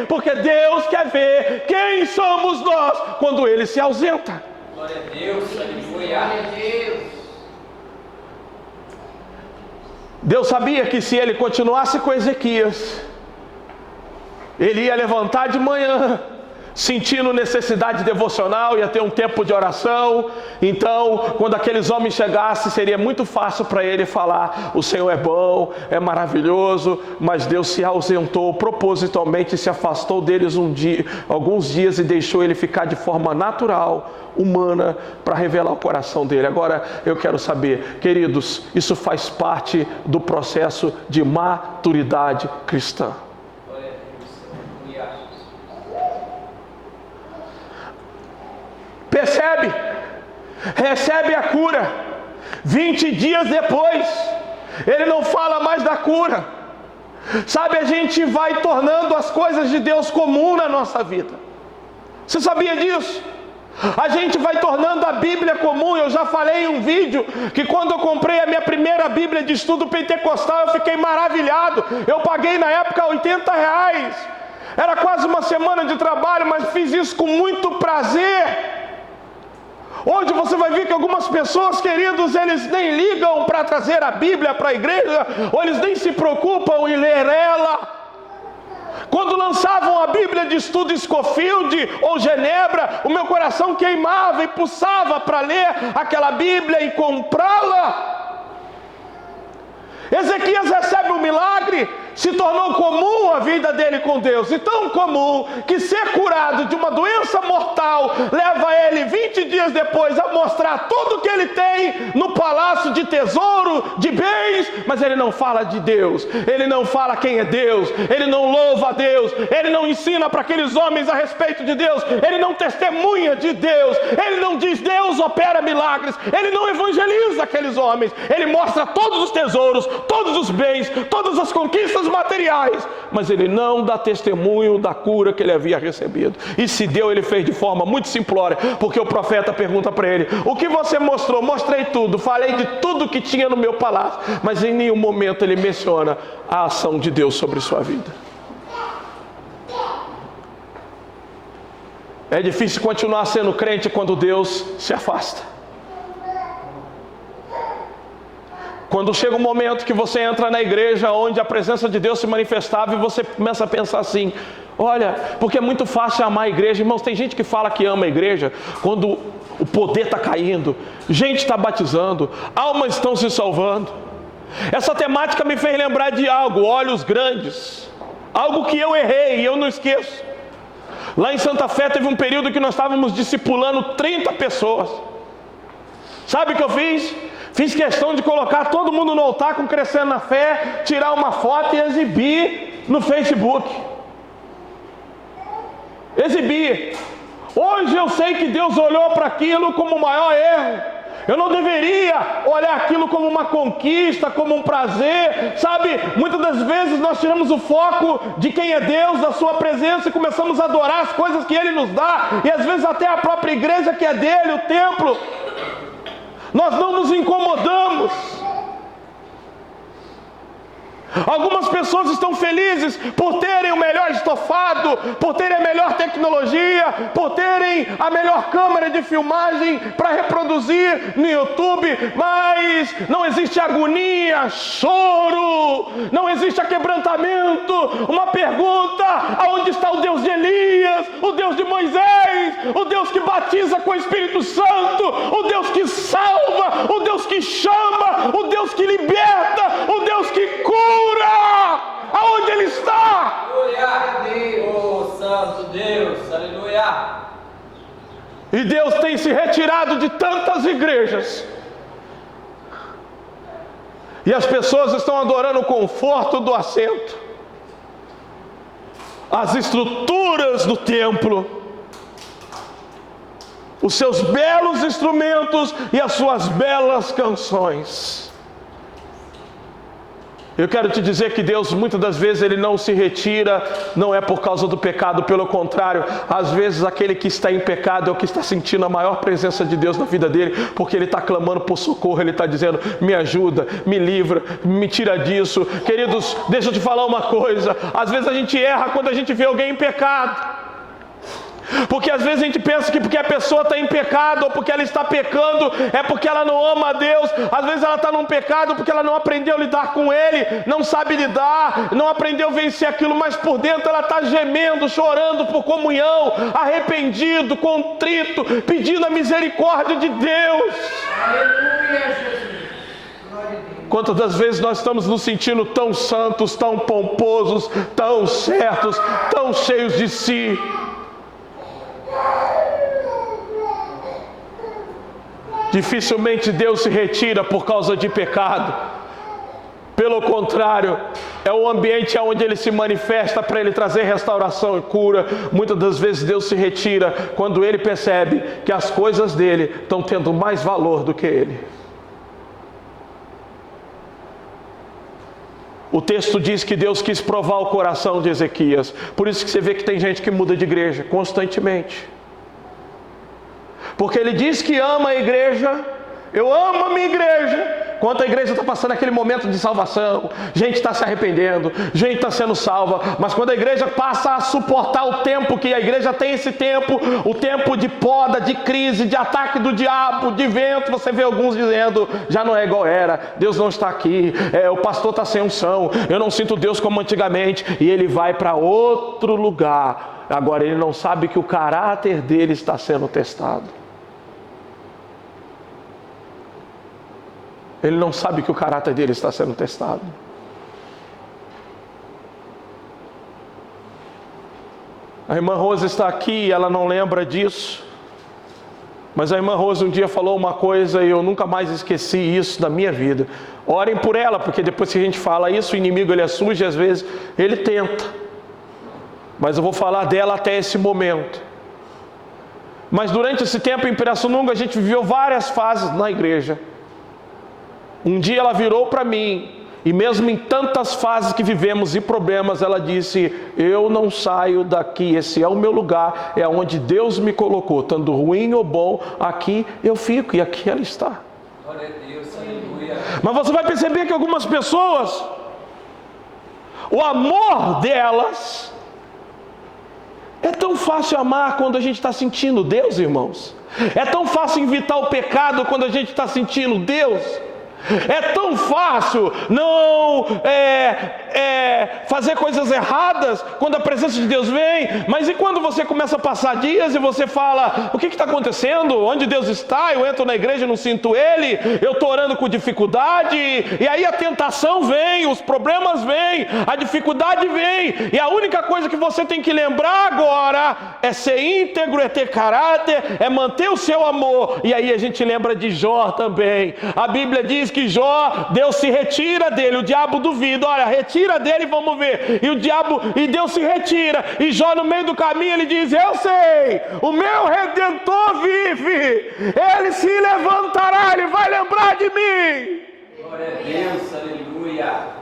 Porque Deus quer ver quem somos nós quando Ele se ausenta. Glória a Deus, aleluia. Glória a Deus. Deus sabia que se Ele continuasse com Ezequias, Ele ia levantar de manhã, sentindo necessidade devocional, ia ter um tempo de oração. Então, quando aqueles homens chegassem, seria muito fácil para ele falar: o Senhor é bom, é maravilhoso. Mas Deus se ausentou propositalmente, se afastou deles alguns dias e deixou ele ficar de forma natural, humana, para revelar o coração dele. Agora eu quero saber, queridos, isso faz parte do processo de maturidade cristã. Percebe? Recebe a cura. 20 dias depois, ele não fala mais da cura. Sabe, a gente vai tornando as coisas de Deus comum na nossa vida. Você sabia disso? A gente vai tornando a Bíblia comum. Eu já falei em um vídeo que quando eu comprei a minha primeira Bíblia de estudo pentecostal, eu fiquei maravilhado. Eu paguei na época R$80. Era quase uma semana de trabalho, mas fiz isso com muito prazer. Hoje você vai ver que algumas pessoas, queridos, eles nem ligam para trazer a Bíblia para a igreja, ou eles nem se preocupam em ler ela. Quando lançavam a Bíblia de estudo Scofield ou Genebra, o meu coração queimava e pulsava para ler aquela Bíblia e comprá-la. Ezequias recebe um milagre, se tornou comum a vida dele com Deus, e tão comum que ser curado de uma doença mortal leva ele 20 dias depois a mostrar tudo que ele tem no palácio de tesouro, de bens, mas ele não fala de Deus, ele não fala quem é Deus, ele não louva a Deus, ele não ensina para aqueles homens a respeito de Deus, ele não testemunha de Deus, ele não diz Deus opera milagres, ele não evangeliza aqueles homens, ele mostra todos os tesouros, todos os bens, todas as conquistas materiais, mas ele não dá testemunho da cura que ele havia recebido. E se deu, ele fez de forma muito simplória, porque o profeta pergunta para ele: o que você mostrou? Mostrei tudo, falei de tudo que tinha no meu palácio, mas em nenhum momento ele menciona a ação de Deus sobre sua vida. É difícil continuar sendo crente quando Deus se afasta. Quando chega um momento que você entra na igreja onde a presença de Deus se manifestava e você começa a pensar assim: olha, porque é muito fácil amar a igreja. Irmãos, tem gente que fala que ama a igreja quando o poder está caindo, gente está batizando, almas estão se salvando. Essa temática me fez lembrar de algo, olhos grandes, algo que eu errei e eu não esqueço. Lá em Santa Fé teve um período que nós estávamos discipulando 30 pessoas. Sabe o que eu fiz? Fiz questão de colocar todo mundo no altar com Crescendo na Fé, tirar uma foto e exibir no Facebook. Exibir. Hoje eu sei que Deus olhou para aquilo como o maior erro. Eu não deveria olhar aquilo como uma conquista, como um prazer, sabe? Muitas das vezes nós tiramos o foco de quem é Deus, da sua presença, e começamos a adorar as coisas que Ele nos dá, e às vezes até a própria igreja que é dele, o templo. Nós não nos incomodamos. Algumas pessoas estão felizes por terem o melhor estofado, por terem a melhor tecnologia, por terem a melhor câmera de filmagem para reproduzir no YouTube, mas não existe agonia, choro, não existe aquebrantamento. Uma pergunta: aonde está o Deus de Elias, o Deus de Moisés, o Deus que batiza com o Espírito Santo, o Deus que salva, o Deus que chama, o Deus que liberta, o Deus que cura? Aonde Ele está? Aleluia! Oh, Santo Deus, aleluia! E Deus tem se retirado de tantas igrejas, e as pessoas estão adorando o conforto do assento, as estruturas do templo, os seus belos instrumentos e as suas belas canções. Eu quero te dizer que Deus, muitas das vezes, Ele não se retira, não é por causa do pecado, pelo contrário, às vezes aquele que está em pecado é o que está sentindo a maior presença de Deus na vida dele, porque ele está clamando por socorro, ele está dizendo: me ajuda, me livra, me tira disso. Queridos, deixa eu te falar uma coisa, às vezes a gente erra quando a gente vê alguém em pecado. Porque às vezes a gente pensa que porque a pessoa está em pecado, ou porque ela está pecando, é porque ela não ama a Deus. Às vezes ela está num pecado porque ela não aprendeu a lidar com Ele, não sabe lidar, não aprendeu a vencer aquilo, mas por dentro ela está gemendo, chorando por comunhão, arrependido, contrito, pedindo a misericórdia de Deus. Aleluia, Jesus. Glória a Deus. Quantas das vezes nós estamos nos sentindo tão santos, tão pomposos, tão certos, tão cheios de si. Dificilmente Deus se retira por causa de pecado. Pelo contrário, é o ambiente onde Ele se manifesta para Ele trazer restauração e cura. Muitas das vezes Deus se retira quando Ele percebe que as coisas dele estão tendo mais valor do que Ele. O texto diz que Deus quis provar o coração de Ezequias. Por isso que você vê que tem gente que muda de igreja constantemente. Porque ele diz que ama a igreja. Eu amo a minha igreja. Quando a igreja está passando aquele momento de salvação, gente está se arrependendo, gente está sendo salva. Mas quando a igreja passa a suportar o tempo que a igreja tem, esse tempo, o tempo de poda, de crise, de ataque do diabo, de vento, você vê alguns dizendo: já não é igual era, Deus não está aqui, o pastor está sem unção, eu não sinto Deus como antigamente. E ele vai para outro lugar. Agora ele não sabe que o caráter dele está sendo testado. Ele não sabe que o caráter dele está sendo testado. A irmã Rose está aqui e ela não lembra disso. Mas a irmã Rose um dia falou uma coisa e eu nunca mais esqueci isso da minha vida. Orem por ela, porque depois que a gente fala isso, o inimigo ele é sujo e às vezes ele tenta. Mas eu vou falar dela até esse momento. Mas durante esse tempo em Pirassununga a gente viveu várias fases na igreja. Um dia ela virou para mim, e mesmo em tantas fases que vivemos e problemas, ela disse: eu não saio daqui, esse é o meu lugar, é onde Deus me colocou, tanto ruim ou bom, aqui eu fico, e aqui ela está. Glória a Deus, aleluia. Mas você vai perceber que algumas pessoas, o amor delas, é tão fácil amar quando a gente está sentindo Deus, irmãos. É tão fácil evitar o pecado quando a gente está sentindo Deus. É tão fácil não fazer coisas erradas quando a presença de Deus vem. Mas e quando você começa a passar dias e você fala: o que está acontecendo? Onde Deus está? Eu entro na igreja e não sinto Ele. Eu estou orando com dificuldade. E aí a tentação vem, os problemas vêm, a dificuldade vem. E a única coisa que você tem que lembrar agora é ser íntegro, é ter caráter, é manter o seu amor. E aí a gente lembra de Jó também. A Bíblia diz que Jó, Deus se retira dele, o diabo duvida: olha, retira dele e vamos ver. E Deus se retira, e Jó no meio do caminho ele diz: eu sei, o meu Redentor vive, ele se levantará, ele vai lembrar de mim. Glória a Deus, aleluia.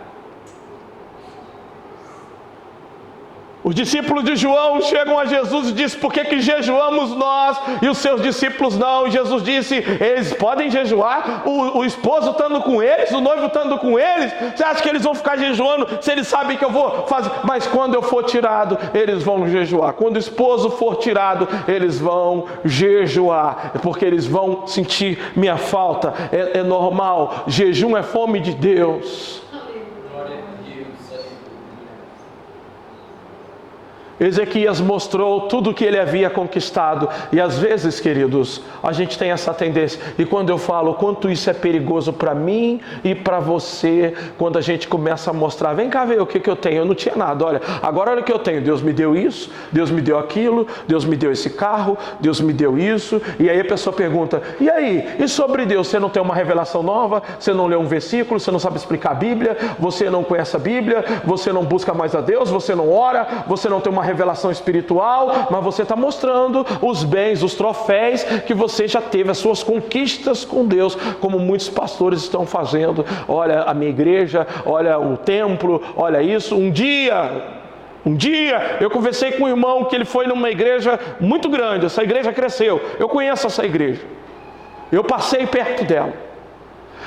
Os discípulos de João chegam a Jesus e dizem: por que jejuamos nós e os seus discípulos não? E Jesus disse: eles podem jejuar, o esposo estando com eles, o noivo estando com eles. Você acha que eles vão ficar jejuando se eles sabem que eu vou fazer? Mas quando eu for tirado, eles vão jejuar. Quando o esposo for tirado, eles vão jejuar, porque eles vão sentir minha falta. É normal, jejum é fome de Deus. Ezequias mostrou tudo o que ele havia conquistado. E às vezes, queridos, a gente tem essa tendência. E quando eu falo quanto isso é perigoso para mim e para você, quando a gente começa a mostrar: vem cá ver o que eu tenho. Eu não tinha nada, olha, agora olha o que eu tenho. Deus me deu isso, Deus me deu aquilo, Deus me deu esse carro, Deus me deu isso. E aí a pessoa pergunta: e aí? E sobre Deus? Você não tem uma revelação nova? Você não leu um versículo? Você não sabe explicar a Bíblia? Você não conhece a Bíblia? Você não busca mais a Deus? Você não ora? Você não tem uma revelação espiritual? Mas você está mostrando os bens, os troféus que você já teve, as suas conquistas com Deus, como muitos pastores estão fazendo. Olha a minha igreja, olha o templo, olha isso. Um dia eu conversei com um irmão que ele foi numa igreja muito grande. Essa igreja cresceu, eu conheço essa igreja, eu passei perto dela.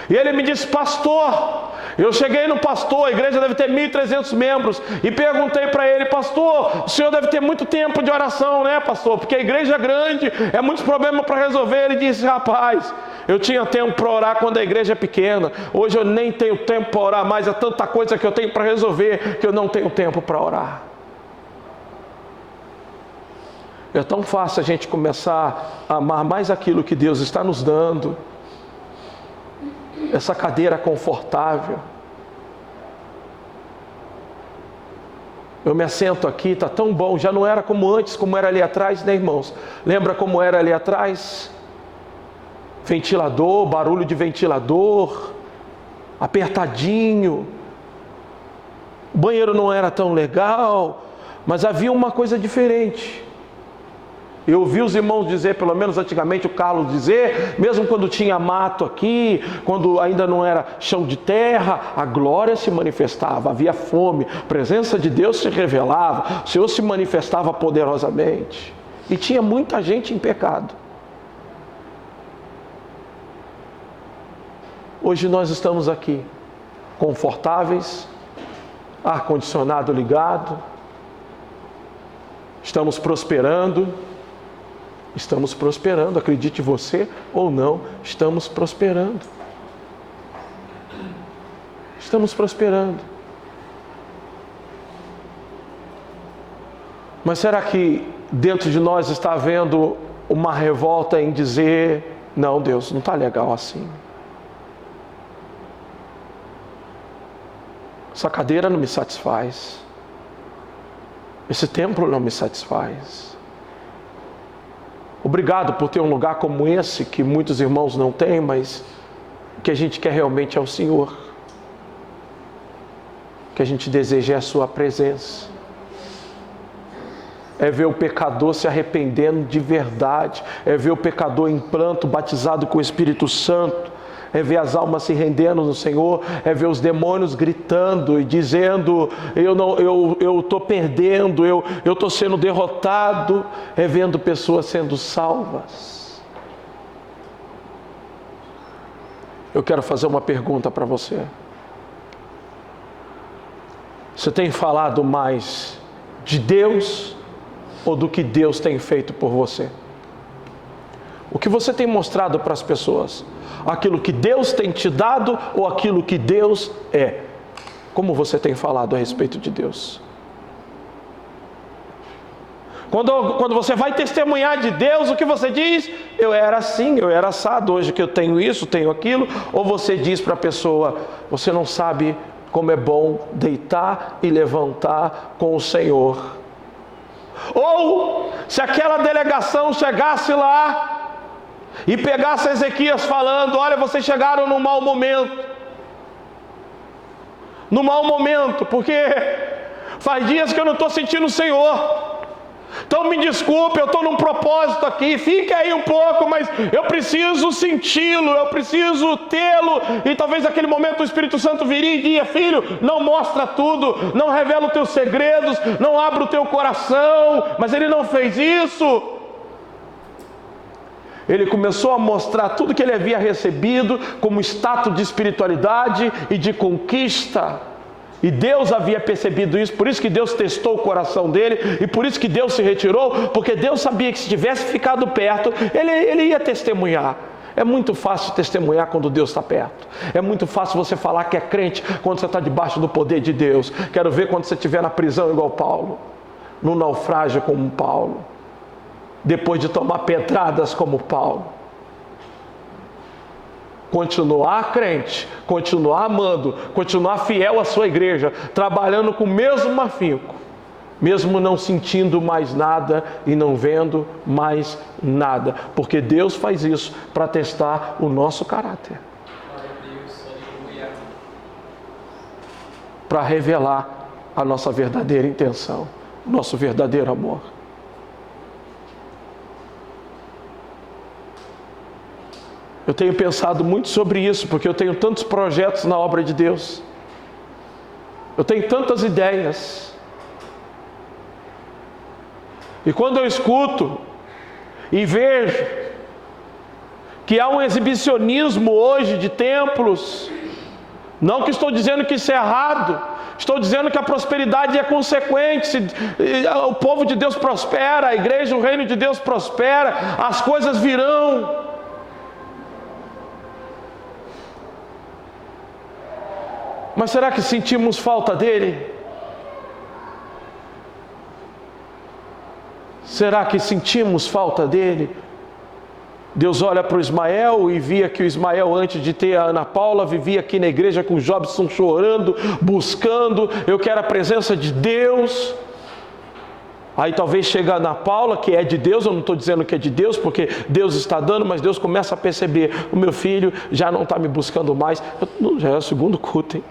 E ele me disse: pastor, eu cheguei no pastor, a igreja deve ter 1.300 membros, e perguntei para ele: pastor, o senhor deve ter muito tempo de oração, né, pastor? Porque a igreja é grande, é muitos problemas para resolver. Ele disse: rapaz, eu tinha tempo para orar quando a igreja é pequena, hoje eu nem tenho tempo para orar mais, é tanta coisa que eu tenho para resolver que eu não tenho tempo para orar. É tão fácil a gente começar a amar mais aquilo que Deus está nos dando, essa cadeira confortável. Eu me assento aqui, está tão bom, já não era como antes, como era ali atrás, né, irmãos? Lembra como era ali atrás? Ventilador, barulho de ventilador, apertadinho. O banheiro não era tão legal, mas havia uma coisa diferente. Eu ouvi os irmãos dizer, pelo menos antigamente o Carlos dizer, mesmo quando tinha mato aqui, quando ainda não era chão de terra, a glória se manifestava, havia fome, a presença de Deus se revelava, o Senhor se manifestava poderosamente. E tinha muita gente em pecado. Hoje nós estamos aqui, confortáveis, ar-condicionado ligado, estamos prosperando, acredite você ou não, estamos prosperando. Estamos prosperando. Mas será que dentro de nós está havendo uma revolta em dizer: não, Deus, não está legal assim. Essa cadeira não me satisfaz. Esse templo não me satisfaz. Obrigado por ter um lugar como esse, que muitos irmãos não têm, mas o que a gente quer realmente é o Senhor. O que a gente deseja é a sua presença. É ver o pecador se arrependendo de verdade. É ver o pecador em pranto, batizado com o Espírito Santo. É ver as almas se rendendo no Senhor. É ver os demônios gritando e dizendo: eu estou perdendo, eu estou sendo derrotado. É vendo pessoas sendo salvas. Eu quero fazer uma pergunta para você. Você tem falado mais de Deus ou do que Deus tem feito por você? O que você tem mostrado para as pessoas? Aquilo que Deus tem te dado ou aquilo que Deus é? Como você tem falado a respeito de Deus? Quando você vai testemunhar de Deus, o que você diz? Eu era assim, eu era assado, hoje que eu tenho isso, tenho aquilo. Ou você diz para a pessoa: você não sabe como é bom deitar e levantar com o Senhor. Ou se aquela delegação chegasse lá e pegasse Ezequias falando: olha, vocês chegaram num mau momento. Num mau momento, porque faz dias que eu não estou sentindo o Senhor. Então me desculpe, eu estou num propósito aqui, fique aí um pouco, mas eu preciso senti-lo, eu preciso tê-lo. E talvez naquele momento o Espírito Santo viria e diria: filho, não mostra tudo, não revela os teus segredos, não abra o teu coração. Mas ele não fez isso. Ele começou a mostrar tudo que ele havia recebido como status de espiritualidade e de conquista. E Deus havia percebido isso, por isso que Deus testou o coração dele, e por isso que Deus se retirou, porque Deus sabia que se tivesse ficado perto, ele ia testemunhar. É muito fácil testemunhar quando Deus está perto. É muito fácil você falar que é crente quando você está debaixo do poder de Deus. Quero ver quando você estiver na prisão igual Paulo, no naufrágio como Paulo, depois de tomar pedradas como Paulo. Continuar crente, continuar amando, continuar fiel à sua igreja, trabalhando com o mesmo afinco, mesmo não sentindo mais nada e não vendo mais nada, porque Deus faz isso para testar o nosso caráter, para revelar a nossa verdadeira intenção, o nosso verdadeiro amor. Eu tenho pensado muito sobre isso, porque eu tenho tantos projetos na obra de Deus. Eu tenho tantas ideias. E quando eu escuto e vejo que há um exibicionismo hoje de templos, não que estou dizendo que isso é errado, estou dizendo que a prosperidade é consequente. Se o povo de Deus prospera, a igreja, o reino de Deus prospera, as coisas virão. Mas será que sentimos falta dele? Será que sentimos falta dele? Deus olha para o Ismael e via que o Ismael, antes de ter a Ana Paula, vivia aqui na igreja com o Jobson chorando, buscando: eu quero a presença de Deus. Aí talvez chega a Ana Paula, que é de Deus, eu não estou dizendo que é de Deus, porque Deus está dando, mas Deus começa a perceber: o meu filho já não está me buscando mais. Já é o segundo culto, hein?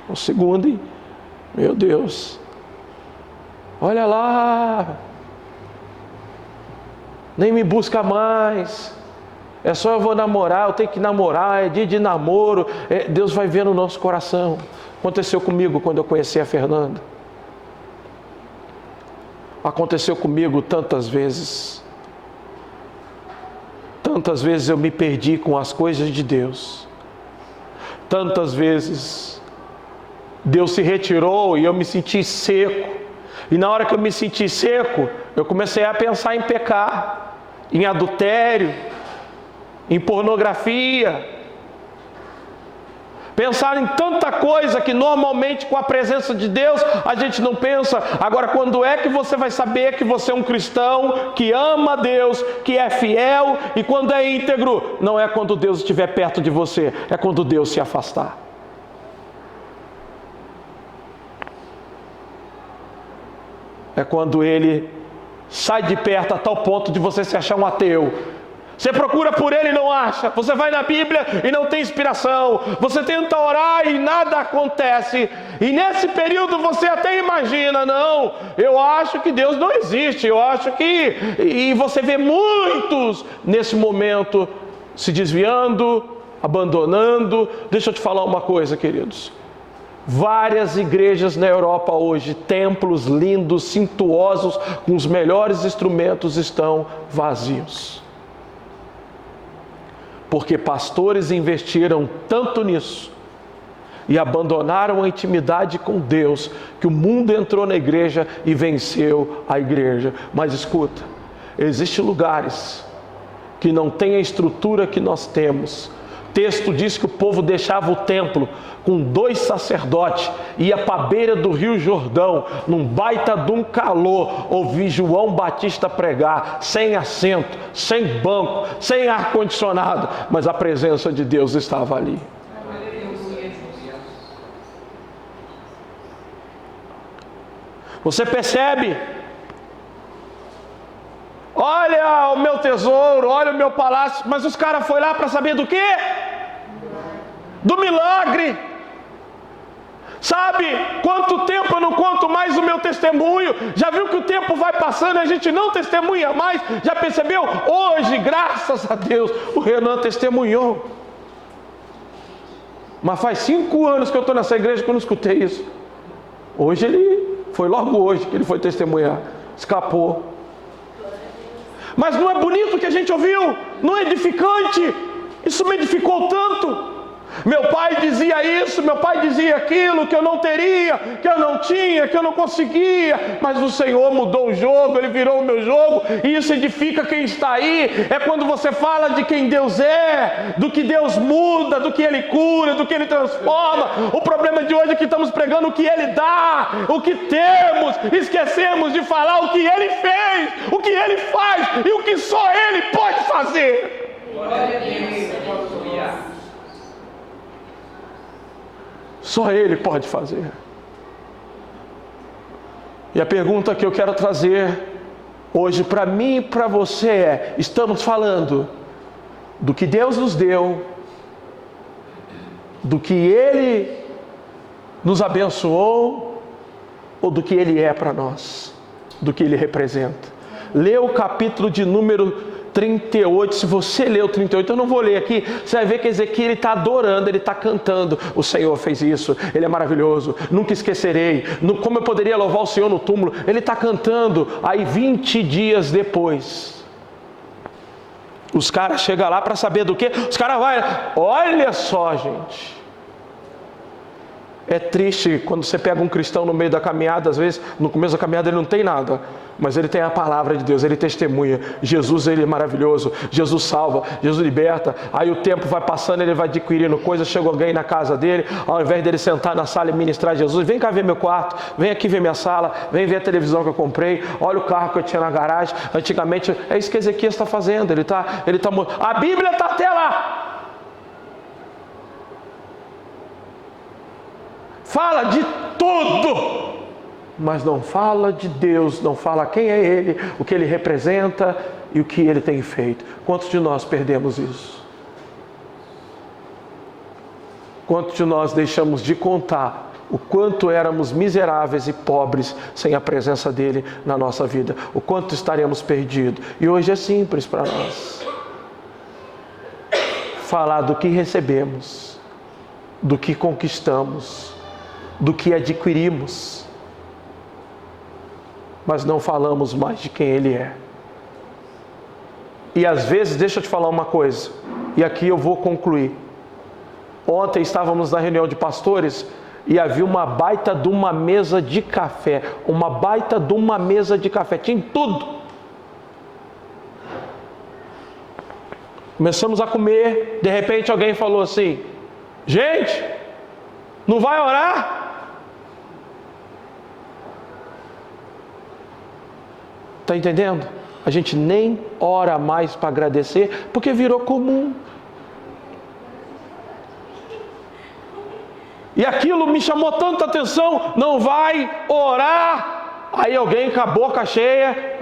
O segundo, hein? Meu Deus, olha lá, nem me busca mais, é só eu vou namorar, eu tenho que namorar, é dia de namoro. Deus vai ver no nosso coração. Aconteceu comigo quando eu conheci a Fernanda, aconteceu comigo tantas vezes eu me perdi com as coisas de Deus, tantas vezes Deus se retirou e eu me senti seco. E na hora que eu me senti seco, eu comecei a pensar em pecar, em adultério, em pornografia. Pensar em tanta coisa que normalmente com a presença de Deus a gente não pensa. Agora, quando é que você vai saber que você é um cristão, que ama Deus, que é fiel? E quando é íntegro? Não é quando Deus estiver perto de você, é quando Deus se afastar. é quando ele sai de perto a tal ponto de você se achar um ateu. Você procura por ele e não acha. Você vai na Bíblia e não tem inspiração. Você tenta orar e nada acontece. E nesse período você até imagina, não, eu acho que Deus não existe. Eu acho que... E você vê muitos nesse momento se desviando, abandonando. Deixa eu te falar uma coisa, queridos. Várias igrejas na Europa hoje, templos lindos, suntuosos, com os melhores instrumentos, estão vazios. Porque pastores investiram tanto nisso e abandonaram a intimidade com Deus, que o mundo entrou na igreja e venceu a igreja. Mas escuta, existem lugares que não têm a estrutura que nós temos. O texto diz que o povo deixava o templo com 2 sacerdotes, ia para a beira do Rio Jordão, num baita de um calor, ouvir João Batista pregar, sem assento, sem banco, sem ar-condicionado, mas a presença de Deus estava ali. Você percebe? Olha o meu tesouro, olha o meu palácio, mas os caras foram lá para saber do quê? Do milagre. Sabe, quanto tempo eu não conto mais o meu testemunho? Já viu que o tempo vai passando e a gente não testemunha mais? Já percebeu? Hoje, graças a Deus, o Renan testemunhou. Mas faz 5 anos que eu estou nessa igreja que eu não escutei isso. Hoje foi logo hoje que ele foi testemunhar. Escapou. Mas não é bonito o que a gente ouviu? Não é edificante? Isso me edificou tanto. Meu pai dizia isso, meu pai dizia aquilo, que eu não teria, que eu não tinha, que eu não conseguia. Mas o Senhor mudou o jogo, Ele virou o meu jogo. E isso edifica quem está aí. É quando você fala de quem Deus é, do que Deus muda, do que Ele cura, do que Ele transforma. O problema de hoje é que estamos pregando o que Ele dá, o que temos. Esquecemos de falar o que Ele fez, o que Ele faz e o que só Ele pode fazer. Glória a Deus. Só Ele pode fazer. E a pergunta que eu quero trazer hoje para mim e para você é: estamos falando do que Deus nos deu, do que Ele nos abençoou, ou do que Ele é para nós, do que Ele representa? Lê o capítulo de número 38, se você leu 38, eu não vou ler aqui, você vai ver que Ezequiel ele está adorando, ele está cantando, o Senhor fez isso, Ele é maravilhoso, nunca esquecerei, como eu poderia louvar o Senhor no túmulo, ele está cantando. Aí 20 dias depois, os caras chegam lá para saber do que, os caras vão, olha só gente, é triste quando você pega um cristão no meio da caminhada, às vezes, no começo da caminhada ele não tem nada, mas ele tem a palavra de Deus, ele testemunha, Jesus ele é maravilhoso, Jesus salva, Jesus liberta, aí o tempo vai passando, ele vai adquirindo coisas, chega alguém na casa dele, ao invés dele sentar na sala e ministrar Jesus, vem cá ver meu quarto, vem aqui ver minha sala, vem ver a televisão que eu comprei, olha o carro que eu tinha na garagem, antigamente, é isso que Ezequiel está fazendo, ele tá, a Bíblia está até lá, fala de tudo, mas não fala de Deus, não fala quem é Ele, o que Ele representa e o que Ele tem feito. Quantos de nós perdemos isso? Quantos de nós deixamos de contar o quanto éramos miseráveis e pobres sem a presença dEle na nossa vida? O quanto estaremos perdidos? E hoje é simples para nós falar do que recebemos, do que conquistamos, do que adquirimos, mas não falamos mais de quem Ele é. E às vezes, deixa eu te falar uma coisa, e aqui eu vou concluir. Ontem estávamos na reunião de pastores e havia uma baita de uma mesa de café, tinha tudo. Começamos a comer, de repente alguém falou assim: gente, não vai orar? Está entendendo? A gente nem ora mais para agradecer, porque virou comum. E aquilo me chamou tanta atenção. Não vai orar? Aí alguém com a boca cheia,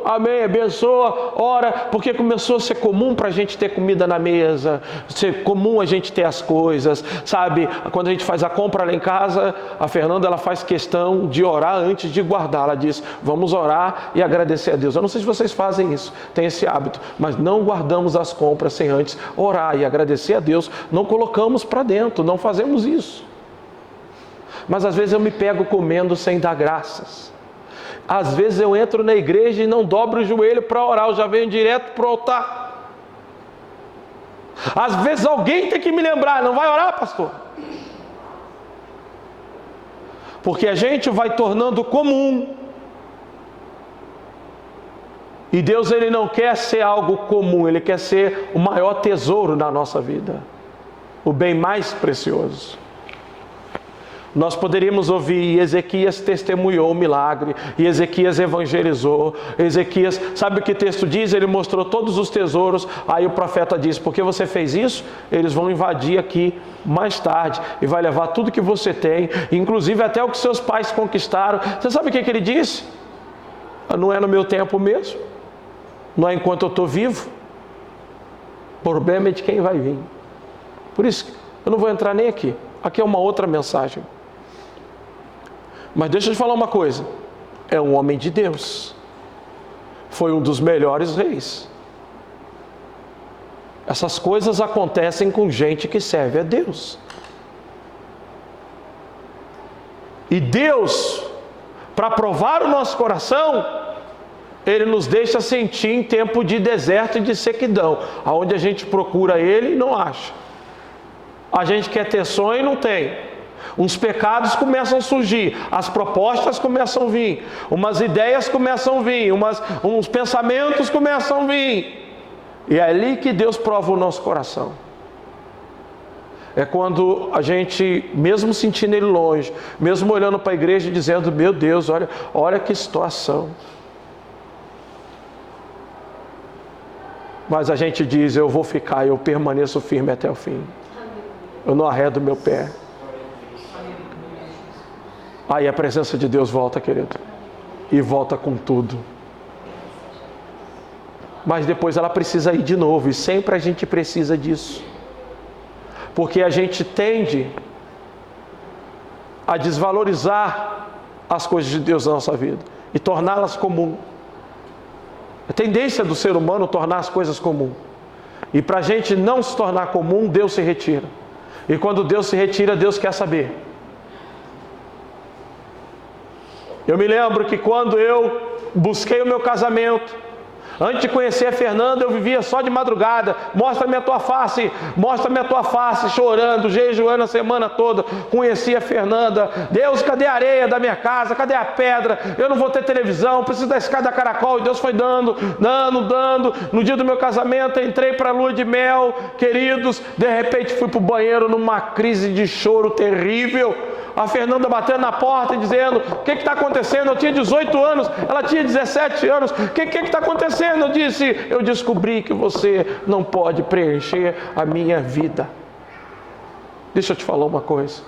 amém, abençoa, ora, porque começou a ser comum para a gente ter comida na mesa, ser comum a gente ter as coisas, sabe? Quando a gente faz a compra lá em casa, a Fernanda, ela faz questão de orar antes de guardar. Ela diz, vamos orar e agradecer a Deus. Eu não sei se vocês fazem isso, têm esse hábito, mas não guardamos as compras sem antes orar e agradecer a Deus. Não colocamos para dentro, não fazemos isso. Mas às vezes eu me pego comendo sem dar graças. Às vezes eu entro na igreja e não dobro o joelho para orar, eu já venho direto para o altar. Às vezes alguém tem que me lembrar, não vai orar, pastor? Porque a gente vai tornando comum. E Deus, Ele não quer ser algo comum, Ele quer ser o maior tesouro na nossa vida. O bem mais precioso. Nós poderíamos ouvir, Ezequias testemunhou o milagre, e Ezequias evangelizou, Ezequias, sabe o que o texto diz? Ele mostrou todos os tesouros, aí o profeta diz, porque você fez isso? Eles vão invadir aqui mais tarde, e vai levar tudo que você tem, inclusive até o que seus pais conquistaram. Você sabe o que ele disse? Não é no meu tempo mesmo, não é enquanto eu estou vivo, o problema é de quem vai vir. Por isso, eu não vou entrar nem aqui, aqui é uma outra mensagem. Mas deixa eu te falar uma coisa, é um homem de Deus, foi um dos melhores reis. Essas coisas acontecem com gente que serve a Deus. E Deus, para provar o nosso coração, Ele nos deixa sentir em tempo de deserto e de sequidão, aonde a gente procura Ele e não acha. A gente quer ter sonho e não tem. Uns pecados começam a surgir, as propostas começam a vir, umas ideias começam a vir, uns pensamentos começam a vir. E é ali que Deus prova o nosso coração. É quando a gente, mesmo sentindo Ele longe, mesmo olhando para a igreja e dizendo, meu Deus, olha que situação. Mas a gente diz, eu vou ficar, eu permaneço firme até o fim. Eu não arredo meu pé. Aí a presença de Deus volta, querido. E volta com tudo. Mas depois ela precisa ir de novo. E sempre a gente precisa disso. Porque a gente tende a desvalorizar as coisas de Deus na nossa vida. E torná-las comum. A tendência do ser humano tornar as coisas comum. E para a gente não se tornar comum, Deus se retira. E quando Deus se retira, Deus quer saber. Eu me lembro que quando eu busquei o meu casamento, antes de conhecer a Fernanda, eu vivia só de madrugada. Mostra-me a tua face, chorando, jejuando a semana toda. Conheci a Fernanda. Deus, cadê a areia da minha casa? Cadê a pedra? Eu não vou ter televisão, preciso da escada caracol. E Deus foi dando. No dia do meu casamento, entrei para a lua de mel, queridos. De repente fui para o banheiro numa crise de choro terrível. A Fernanda batendo na porta e dizendo, o que está acontecendo? Eu tinha 18 anos, ela tinha 17 anos. O que está acontecendo? Eu disse, eu descobri que você não pode preencher a minha vida. Deixa eu te falar uma coisa.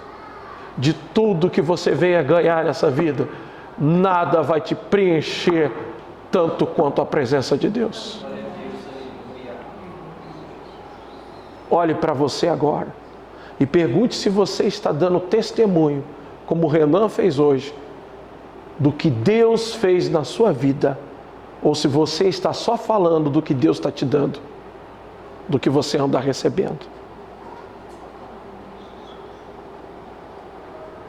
De tudo que você venha ganhar nessa vida, nada vai te preencher tanto quanto a presença de Deus. Olhe para você agora. E pergunte se você está dando testemunho, como o Renan fez hoje, do que Deus fez na sua vida, ou se você está só falando do que Deus está te dando, do que você anda recebendo.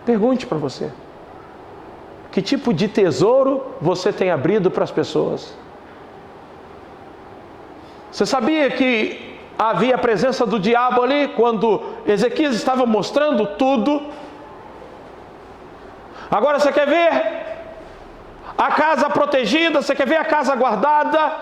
Pergunte para você, que tipo de tesouro você tem abrido para as pessoas? Você sabia que havia a presença do diabo ali, quando Ezequias estava mostrando tudo? Agora você quer ver a casa protegida, você quer ver a casa guardada?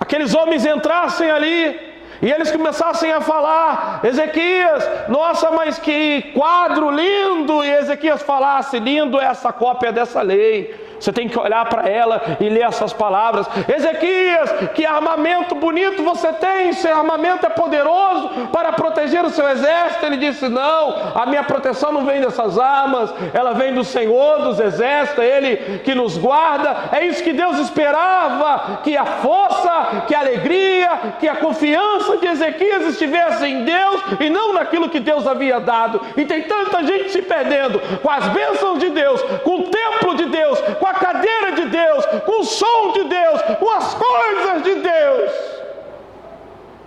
Aqueles homens entrassem ali e eles começassem a falar, Ezequias, nossa, mas que quadro lindo! E Ezequias falasse, lindo é essa cópia dessa lei. Você tem que olhar para ela e ler essas palavras. Ezequias, que armamento bonito você tem, seu armamento é poderoso para proteger o seu exército. Ele disse, não, a minha proteção não vem dessas armas, ela vem do Senhor dos exércitos, é Ele que nos guarda. É isso que Deus esperava, que a força, que a alegria, que a confiança de Ezequias estivesse em Deus e não naquilo que Deus havia dado. E tem tanta gente se perdendo com as bênçãos de Deus, com o templo de Deus, com a cadeira de Deus, com o som de Deus, com as coisas de Deus,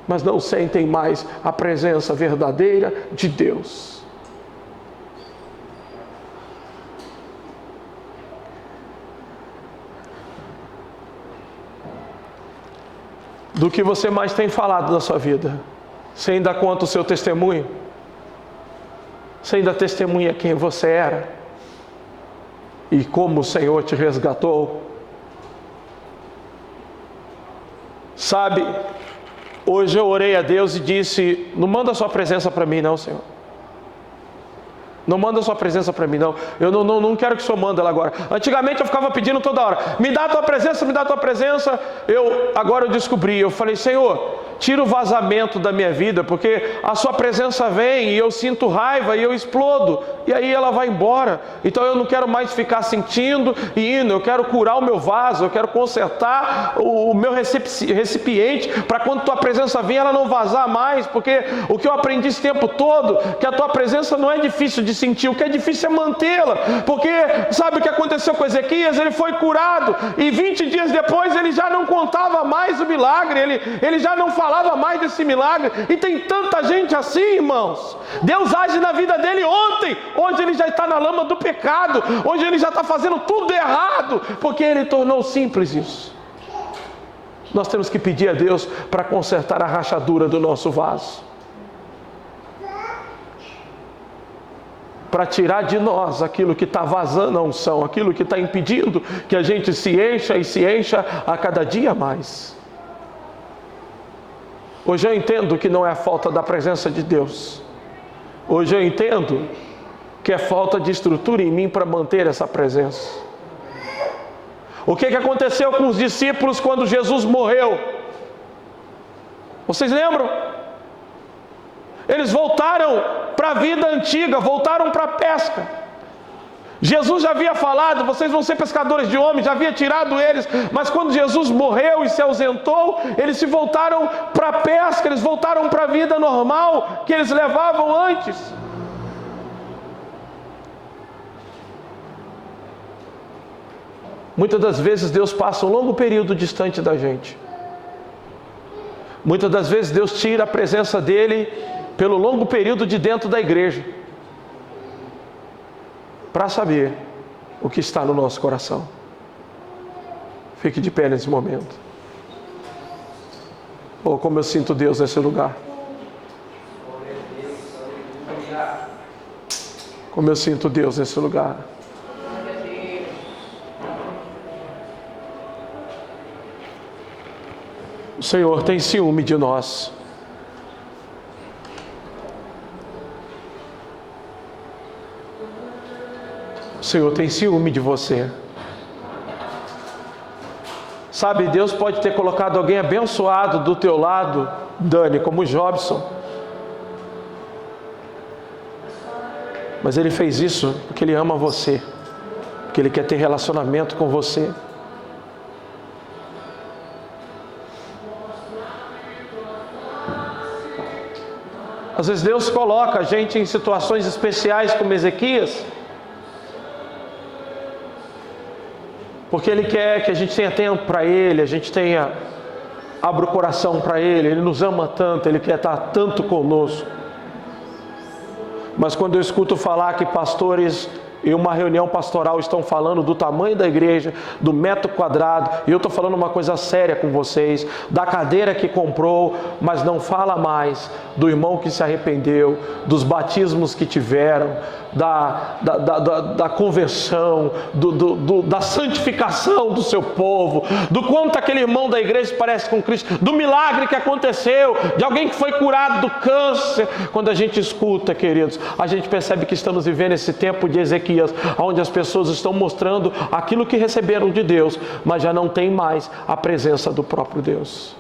mas não sentem mais a presença verdadeira de Deus. Do que você mais tem falado na sua vida? Você ainda conta o seu testemunho? Você ainda testemunha quem você era? E como o Senhor te resgatou? Sabe, hoje eu orei a Deus e disse, não manda a sua presença para mim não, Senhor. Não manda a sua presença para mim não. Eu não quero que o Senhor mande ela agora. Antigamente eu ficava pedindo toda hora, me dá a tua presença, me dá a tua presença. Agora eu descobri, eu falei, Senhor, tira o vazamento da minha vida, porque a sua presença vem e eu sinto raiva e eu explodo, e aí ela vai embora. Então eu não quero mais ficar sentindo e indo, eu quero curar o meu vaso, eu quero consertar o meu recipiente, para quando tua presença vir, ela não vazar mais, porque o que eu aprendi esse tempo todo, que a tua presença não é difícil de sentir, o que é difícil é mantê-la, porque sabe o que aconteceu com Ezequias? Ele foi curado, e 20 dias depois ele já não contava mais o milagre, ele já não falava mais desse milagre. E tem tanta gente assim, irmãos. Deus age na vida dele ontem, onde ele já está na lama do pecado, onde ele já está fazendo tudo errado, porque ele tornou simples isso. Nós temos que pedir a Deus para consertar a rachadura do nosso vaso, para tirar de nós aquilo que está vazando a unção, aquilo que está impedindo que a gente se encha e se encha a cada dia mais. Hoje eu entendo que não é a falta da presença de Deus. Hoje eu entendo que é falta de estrutura em mim para manter essa presença. O que aconteceu com os discípulos quando Jesus morreu? Vocês lembram? Eles voltaram para a vida antiga, voltaram para a pesca. Jesus já havia falado, vocês vão ser pescadores de homens, já havia tirado eles, mas quando Jesus morreu e se ausentou, eles se voltaram para a pesca, eles voltaram para a vida normal que eles levavam antes. Muitas das vezes Deus passa um longo período distante da gente. Muitas das vezes Deus tira a presença dele pelo longo período de dentro da igreja, para saber o que está no nosso coração. Fique de pé nesse momento. Oh, como eu sinto Deus nesse lugar. Como eu sinto Deus nesse lugar. O Senhor tem ciúme de nós. O Senhor tem ciúme de você. Sabe, Deus pode ter colocado alguém abençoado do teu lado, Dani, como Jobson. Mas Ele fez isso porque Ele ama você, porque Ele quer ter relacionamento com você. Às vezes Deus coloca a gente em situações especiais como Ezequias, porque Ele quer que a gente tenha tempo para Ele, a gente abra o coração para Ele. Ele nos ama tanto, Ele quer estar tanto conosco. Mas quando eu escuto falar que pastores em uma reunião pastoral estão falando do tamanho da igreja, do metro quadrado, e eu estou falando uma coisa séria com vocês, da cadeira que comprou, mas não fala mais do irmão que se arrependeu, dos batismos que tiveram, da conversão, da santificação do seu povo, do quanto aquele irmão da igreja se parece com Cristo, do milagre que aconteceu, de alguém que foi curado do câncer. Quando a gente escuta, queridos, a gente percebe que estamos vivendo esse tempo de Ezequias, onde as pessoas estão mostrando aquilo que receberam de Deus, mas já não tem mais a presença do próprio Deus.